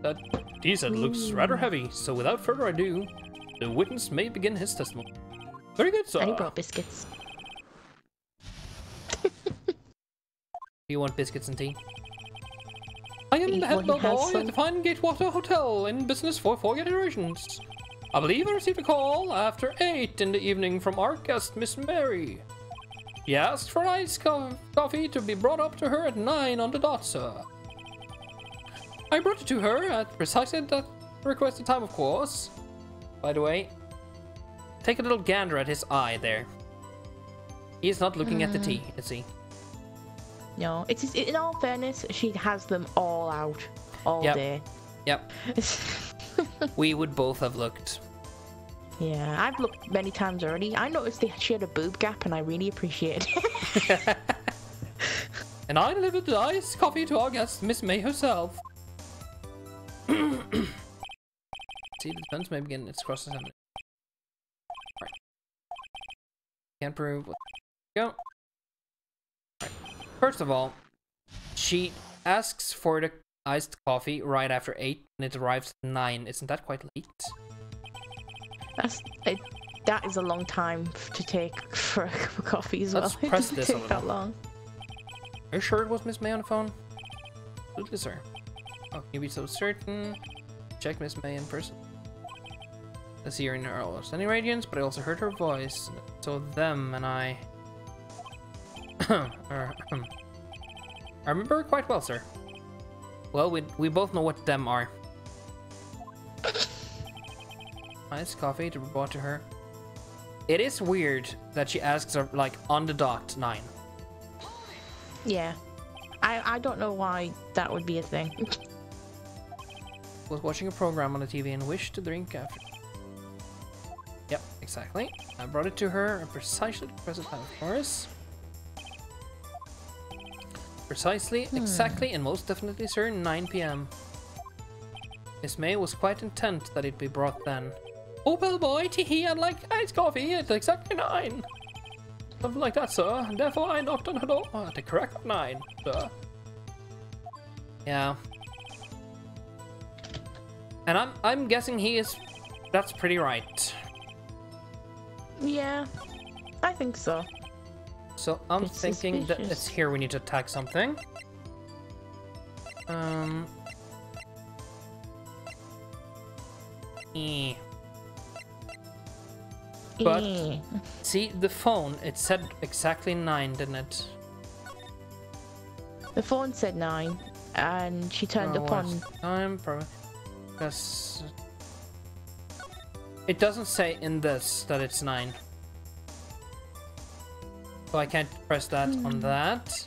That descent looks rather heavy, so without further ado, the witness may begin his testimony. Very good, sir. And he brought biscuits. Do you want biscuits and tea? I am the head bellboy at the Fine Gatewater Hotel, in business for 4 generations. I believe I received a call after 8 in the evening from our guest, Miss Mary. She asked for iced coffee to be brought up to her at 9 on the dot, sir. I brought it to her at precisely that requested time, of course. By the way, take a little gander at his eye there. He is not looking at the tea, is he? No, it's in all fairness, she has them all out all day. Yep. We would both have looked. Yeah, I've looked many times already. I noticed she had a boob gap, and I really appreciate it. And I delivered the iced coffee to our guest, Miss May herself. See, the defense may begin its cross-examination. Right. Can't prove. Go. First of all, she asks for the iced coffee right after 8 and it arrives at 9. Isn't that quite late? That is a long time to take for a cup of coffee as well. Let's It press doesn't this a take that little. long. Are you sure it was Miss May on the phone? Absolutely, sir. Oh, can you be so certain? Check Miss May in person. I see her in her outstanding radiance, but I also heard her voice. So them and I... I remember her quite well, sir. Well, we both know what them are. Nice coffee to be brought to her. It is weird that she asks her, like, on the dot 9. Yeah. I don't know why that would be a thing. Was watching a program on the TV and wished to drink after. Yep, exactly. I brought it to her at precisely the present time, of course. Precisely, exactly, and most definitely, sir, 9 p.m. Miss May was quite intent that it be brought then. Oh, well, boy, tee-hee, I'd like iced coffee at exactly 9. Something like that, sir. And therefore, I knocked on her door at the correct 9, sir. Yeah. And I'm guessing that's pretty right. Yeah, I think so. So I'm It's thinking that suspicious. it's here we need to attack something. Eh. But see the phone, it said exactly 9, didn't it? The phone said 9, and she turned up on. Time probably because it doesn't say in this that it's 9. So I can't press that on that.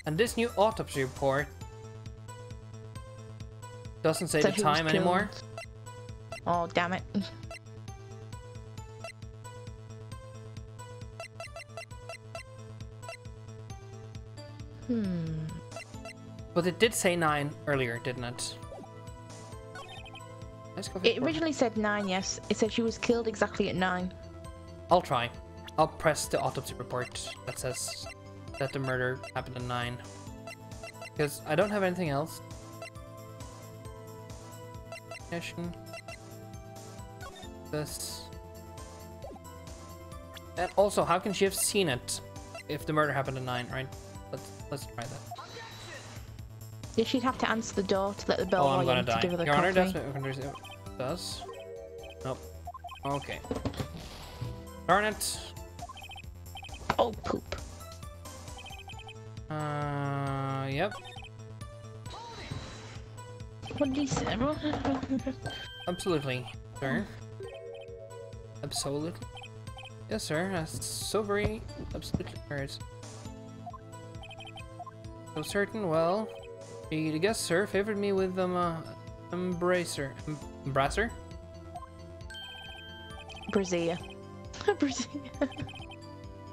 And this new autopsy report doesn't say the Said he was time anymore. killed. Oh, damn it. But it did say 9 earlier, didn't it? Let's go It originally said 9, yes. It said she was killed exactly at 9. I'll try. I'll press the autopsy report that says that the murder happened at 9. Because I don't have anything else. This. And also, how can she have seen it if the murder happened at 9, right? Let's try that. Yeah, she'd have to answer the door to let the bell Oh, I'm gonna to die. give her the Your Honor, coffee. it does. Nope. Okay. Darn it. Oh, poop. Yep. What did he say? Absolutely, sir. Absolutely. Yes, sir. That's so very absolutely correct. So certain, well, the guest, sir, favored me with embracer. Embracer? Brazil. Brazil.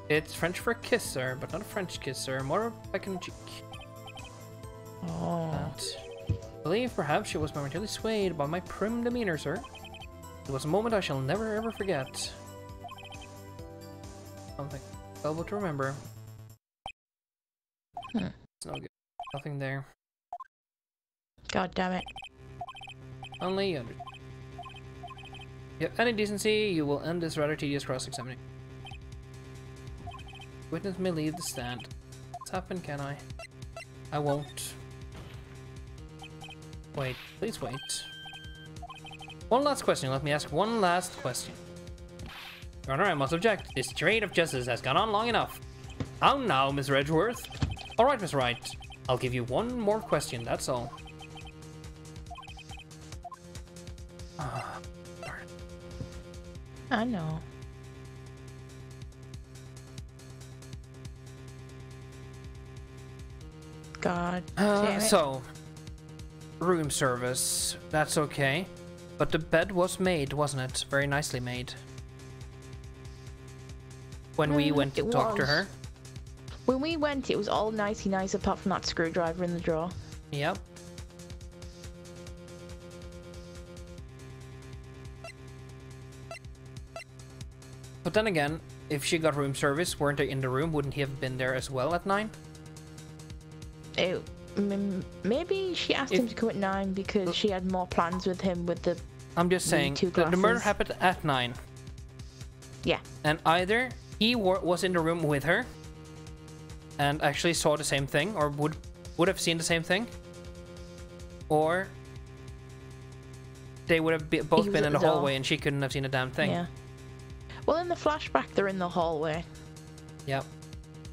It's French for kiss, sir, but not a French kiss, sir. More back in the cheek. Oh. I believe perhaps she was momentarily swayed by my prim demeanor, sir. It was a moment I shall never ever forget. Something valuable to remember. It's no good. Nothing there. God damn it. Only under. If you have any decency, you will end this rather tedious cross-examining. Witness may leave the stand. What's happened, can I? I won't. Wait, please wait. One last question, let me ask one last question. Your Honor, I must object. This trade of justice has gone on long enough. How now, Miss Edgeworth? Alright, Miss Wright. I'll give you one more question, that's all. Darn. I know. God damn it. So, room service, that's okay. But the bed was made, wasn't it? Very nicely made. When we went to talk to her. When we went, it was all nicey nice apart from that screwdriver in the drawer. Yep. But then again, if she got room service, weren't they in the room? Wouldn't he have been there as well at 9? Maybe she asked him to come at 9 because she had more plans with him with the. I'm just saying, the murder happened at 9. Yeah. And either he was in the room with her and actually saw the same thing, or would have seen the same thing, or they would have both been in the hallway and she couldn't have seen a damn thing. Yeah. Well, in the flashback, they're in the hallway. Yep.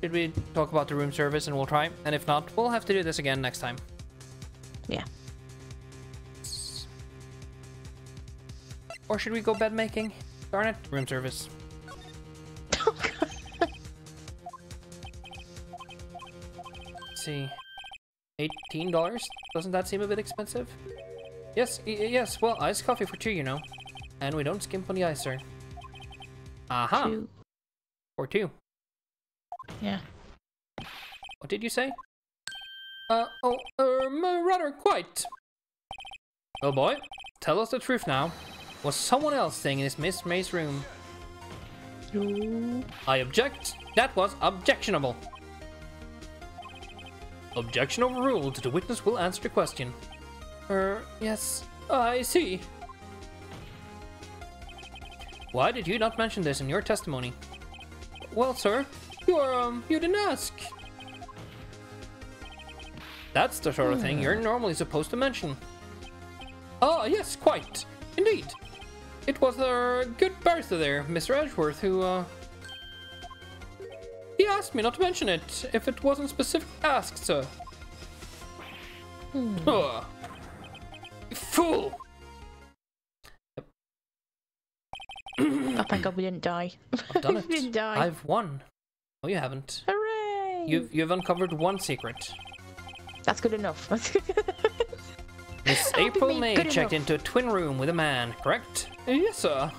Should we talk about the room service and we'll try? And if not, we'll have to do this again next time. Yeah. Or should we go bed making? Darn it, room service. Oh, God. Let's see. $18? Doesn't that seem a bit expensive? Yes, yes, well, iced coffee for 2, you know. And we don't skimp on the ice, sir. Aha! 2. For 2. Yeah. What did you say? Rather quite. Oh boy, tell us the truth now. Was someone else staying in this Miss May's room? No. I object. That was objectionable. Objection overruled. The witness will answer the question. Yes, I see. Why did you not mention this in your testimony? Well, sir, you didn't ask. That's the sort of thing you're normally supposed to mention. Ah, yes, quite. Indeed. It was a good barrister there, Mr. Edgeworth, who, he asked me not to mention it if it wasn't specifically asked, sir. Ugh. You fool! Oh, thank God we didn't die. I've done it. We didn't die. I've won. No, you haven't. Hooray! You've uncovered one secret. That's good enough. Miss April May checked into a twin room with a man, correct? Yes, sir.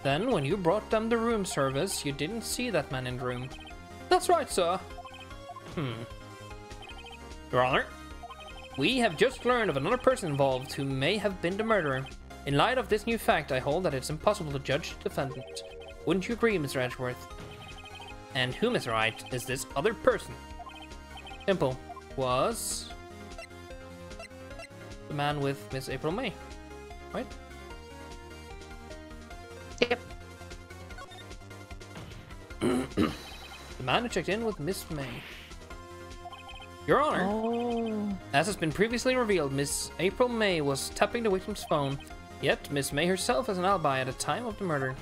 Then, when you brought them the room service, you didn't see that man in the room. That's right, sir. Your Honor, we have just learned of another person involved who may have been the murderer. In light of this new fact, I hold that it's impossible to judge the defendant. Wouldn't you agree, Mr. Edgeworth? And who, Mr. Wright, is this other person? Simple. Was the man with Miss April May, right? Yep. The man who checked in with Miss May. Your Honor, as has been previously revealed, Miss April May was tapping the victim's phone, yet Miss May herself has an alibi at the time of the murder.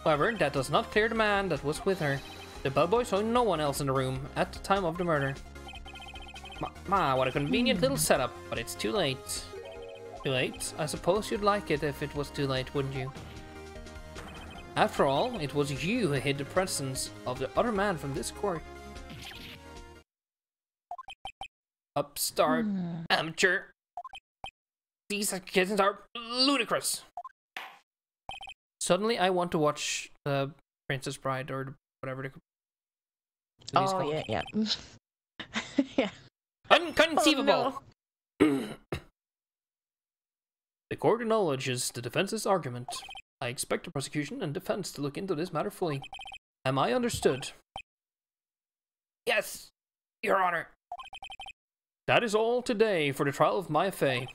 However, that does not clear the man that was with her. The bellboy saw no one else in the room at the time of the murder. What a convenient little setup, but it's too late. Too late? I suppose you'd like it if it was too late, wouldn't you? After all, it was you who hid the presence of the other man from this court. Upstart, amateur. These accusations are ludicrous. Suddenly, I want to watch the Princess Bride or whatever the Oh, yeah. Yeah. Inconceivable! Oh, no. The court acknowledges the defense's argument. I expect the prosecution and defense to look into this matter fully. Am I understood? Yes, Your Honor. That is all today for the trial of Maya Fey.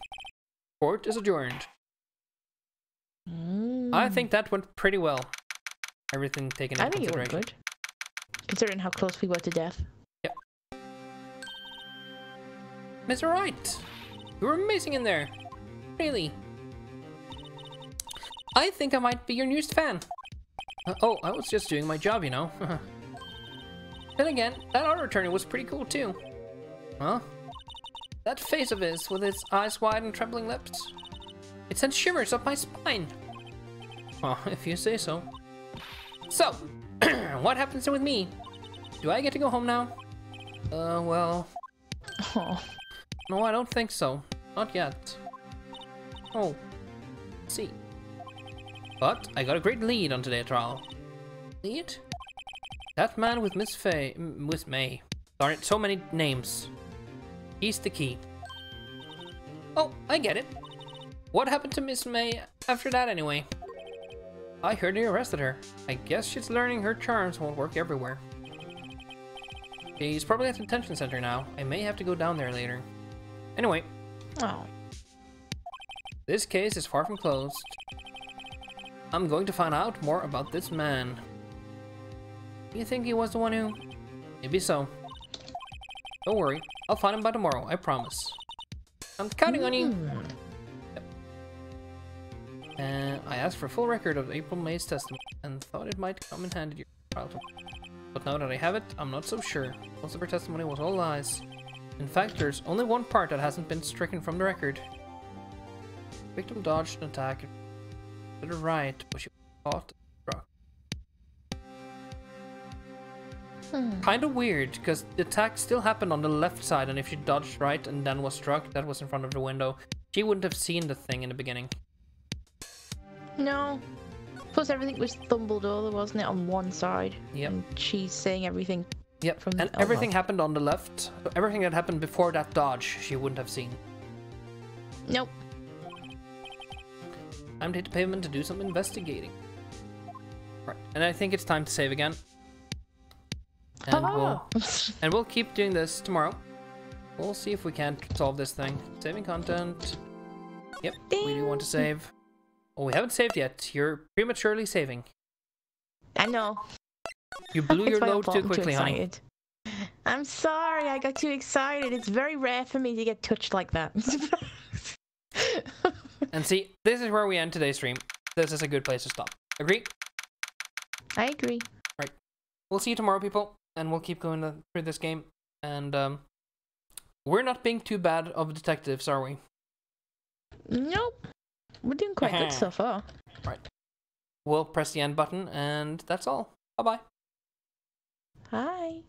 Court is adjourned. I think that went pretty well. Everything taken into consideration. I think it went good. Considering how close we were to death. Yep. Mr. Wright, you were amazing in there. Really. I think I might be your newest fan. Oh, I was just doing my job, you know. Then again, that other attorney was pretty cool too. Huh? That face of his, with his eyes wide and trembling lips. It sent shivers up my spine. Oh, if you say so. So, what happens with me? Do I get to go home now? Well... Oh. No, I don't think so. Not yet. Oh. See. But I got a great lead on today's trial. Lead? That man with Miss May. Darn it, so many names. He's the key. Oh, I get it. What happened to Miss May after that anyway? I heard they arrested her. I guess she's learning her charms won't work everywhere. He's probably at the detention center now. I may have to go down there later. Anyway. Oh. This case is far from closed. I'm going to find out more about this man. You think he was the one who... Maybe so. Don't worry. I'll find him by tomorrow, I promise. I'm counting on you. Yep. I asked for a full record of April May's testimony and thought it might come in handy to your trial tomorrow. But now that I have it, I'm not so sure. Most of her testimony was all lies. In fact, there's only one part that hasn't been stricken from the record. The victim dodged an attack to the right, but she was caught and struck. Kind of weird, because the attack still happened on the left side, and if she dodged right and then was struck, that was in front of the window, she wouldn't have seen the thing in the beginning. No. Plus everything was stumbled over, wasn't it, on one side? Yep. And she's saying everything. Yep. From And everything happened on the left. So everything that happened before that dodge, she wouldn't have seen. Nope. Time to hit the pavement to do some investigating. Right, and I think it's time to save again. And we'll keep doing this tomorrow. We'll see if we can't solve this thing. Saving content. Yep, we do want to save. Oh, we haven't saved yet. You're prematurely saving. I know. You blew your load too quickly, honey. I'm sorry, I got too excited. It's very rare for me to get touched like that. And see, this is where we end today's stream. This is a good place to stop. Agree? I agree. Right. We'll see you tomorrow, people. And we'll keep going through this game. And we're not being too bad of detectives, are we? Nope. We're doing quite good so far. Right. We'll press the end button, and that's all. Bye-bye. Hi.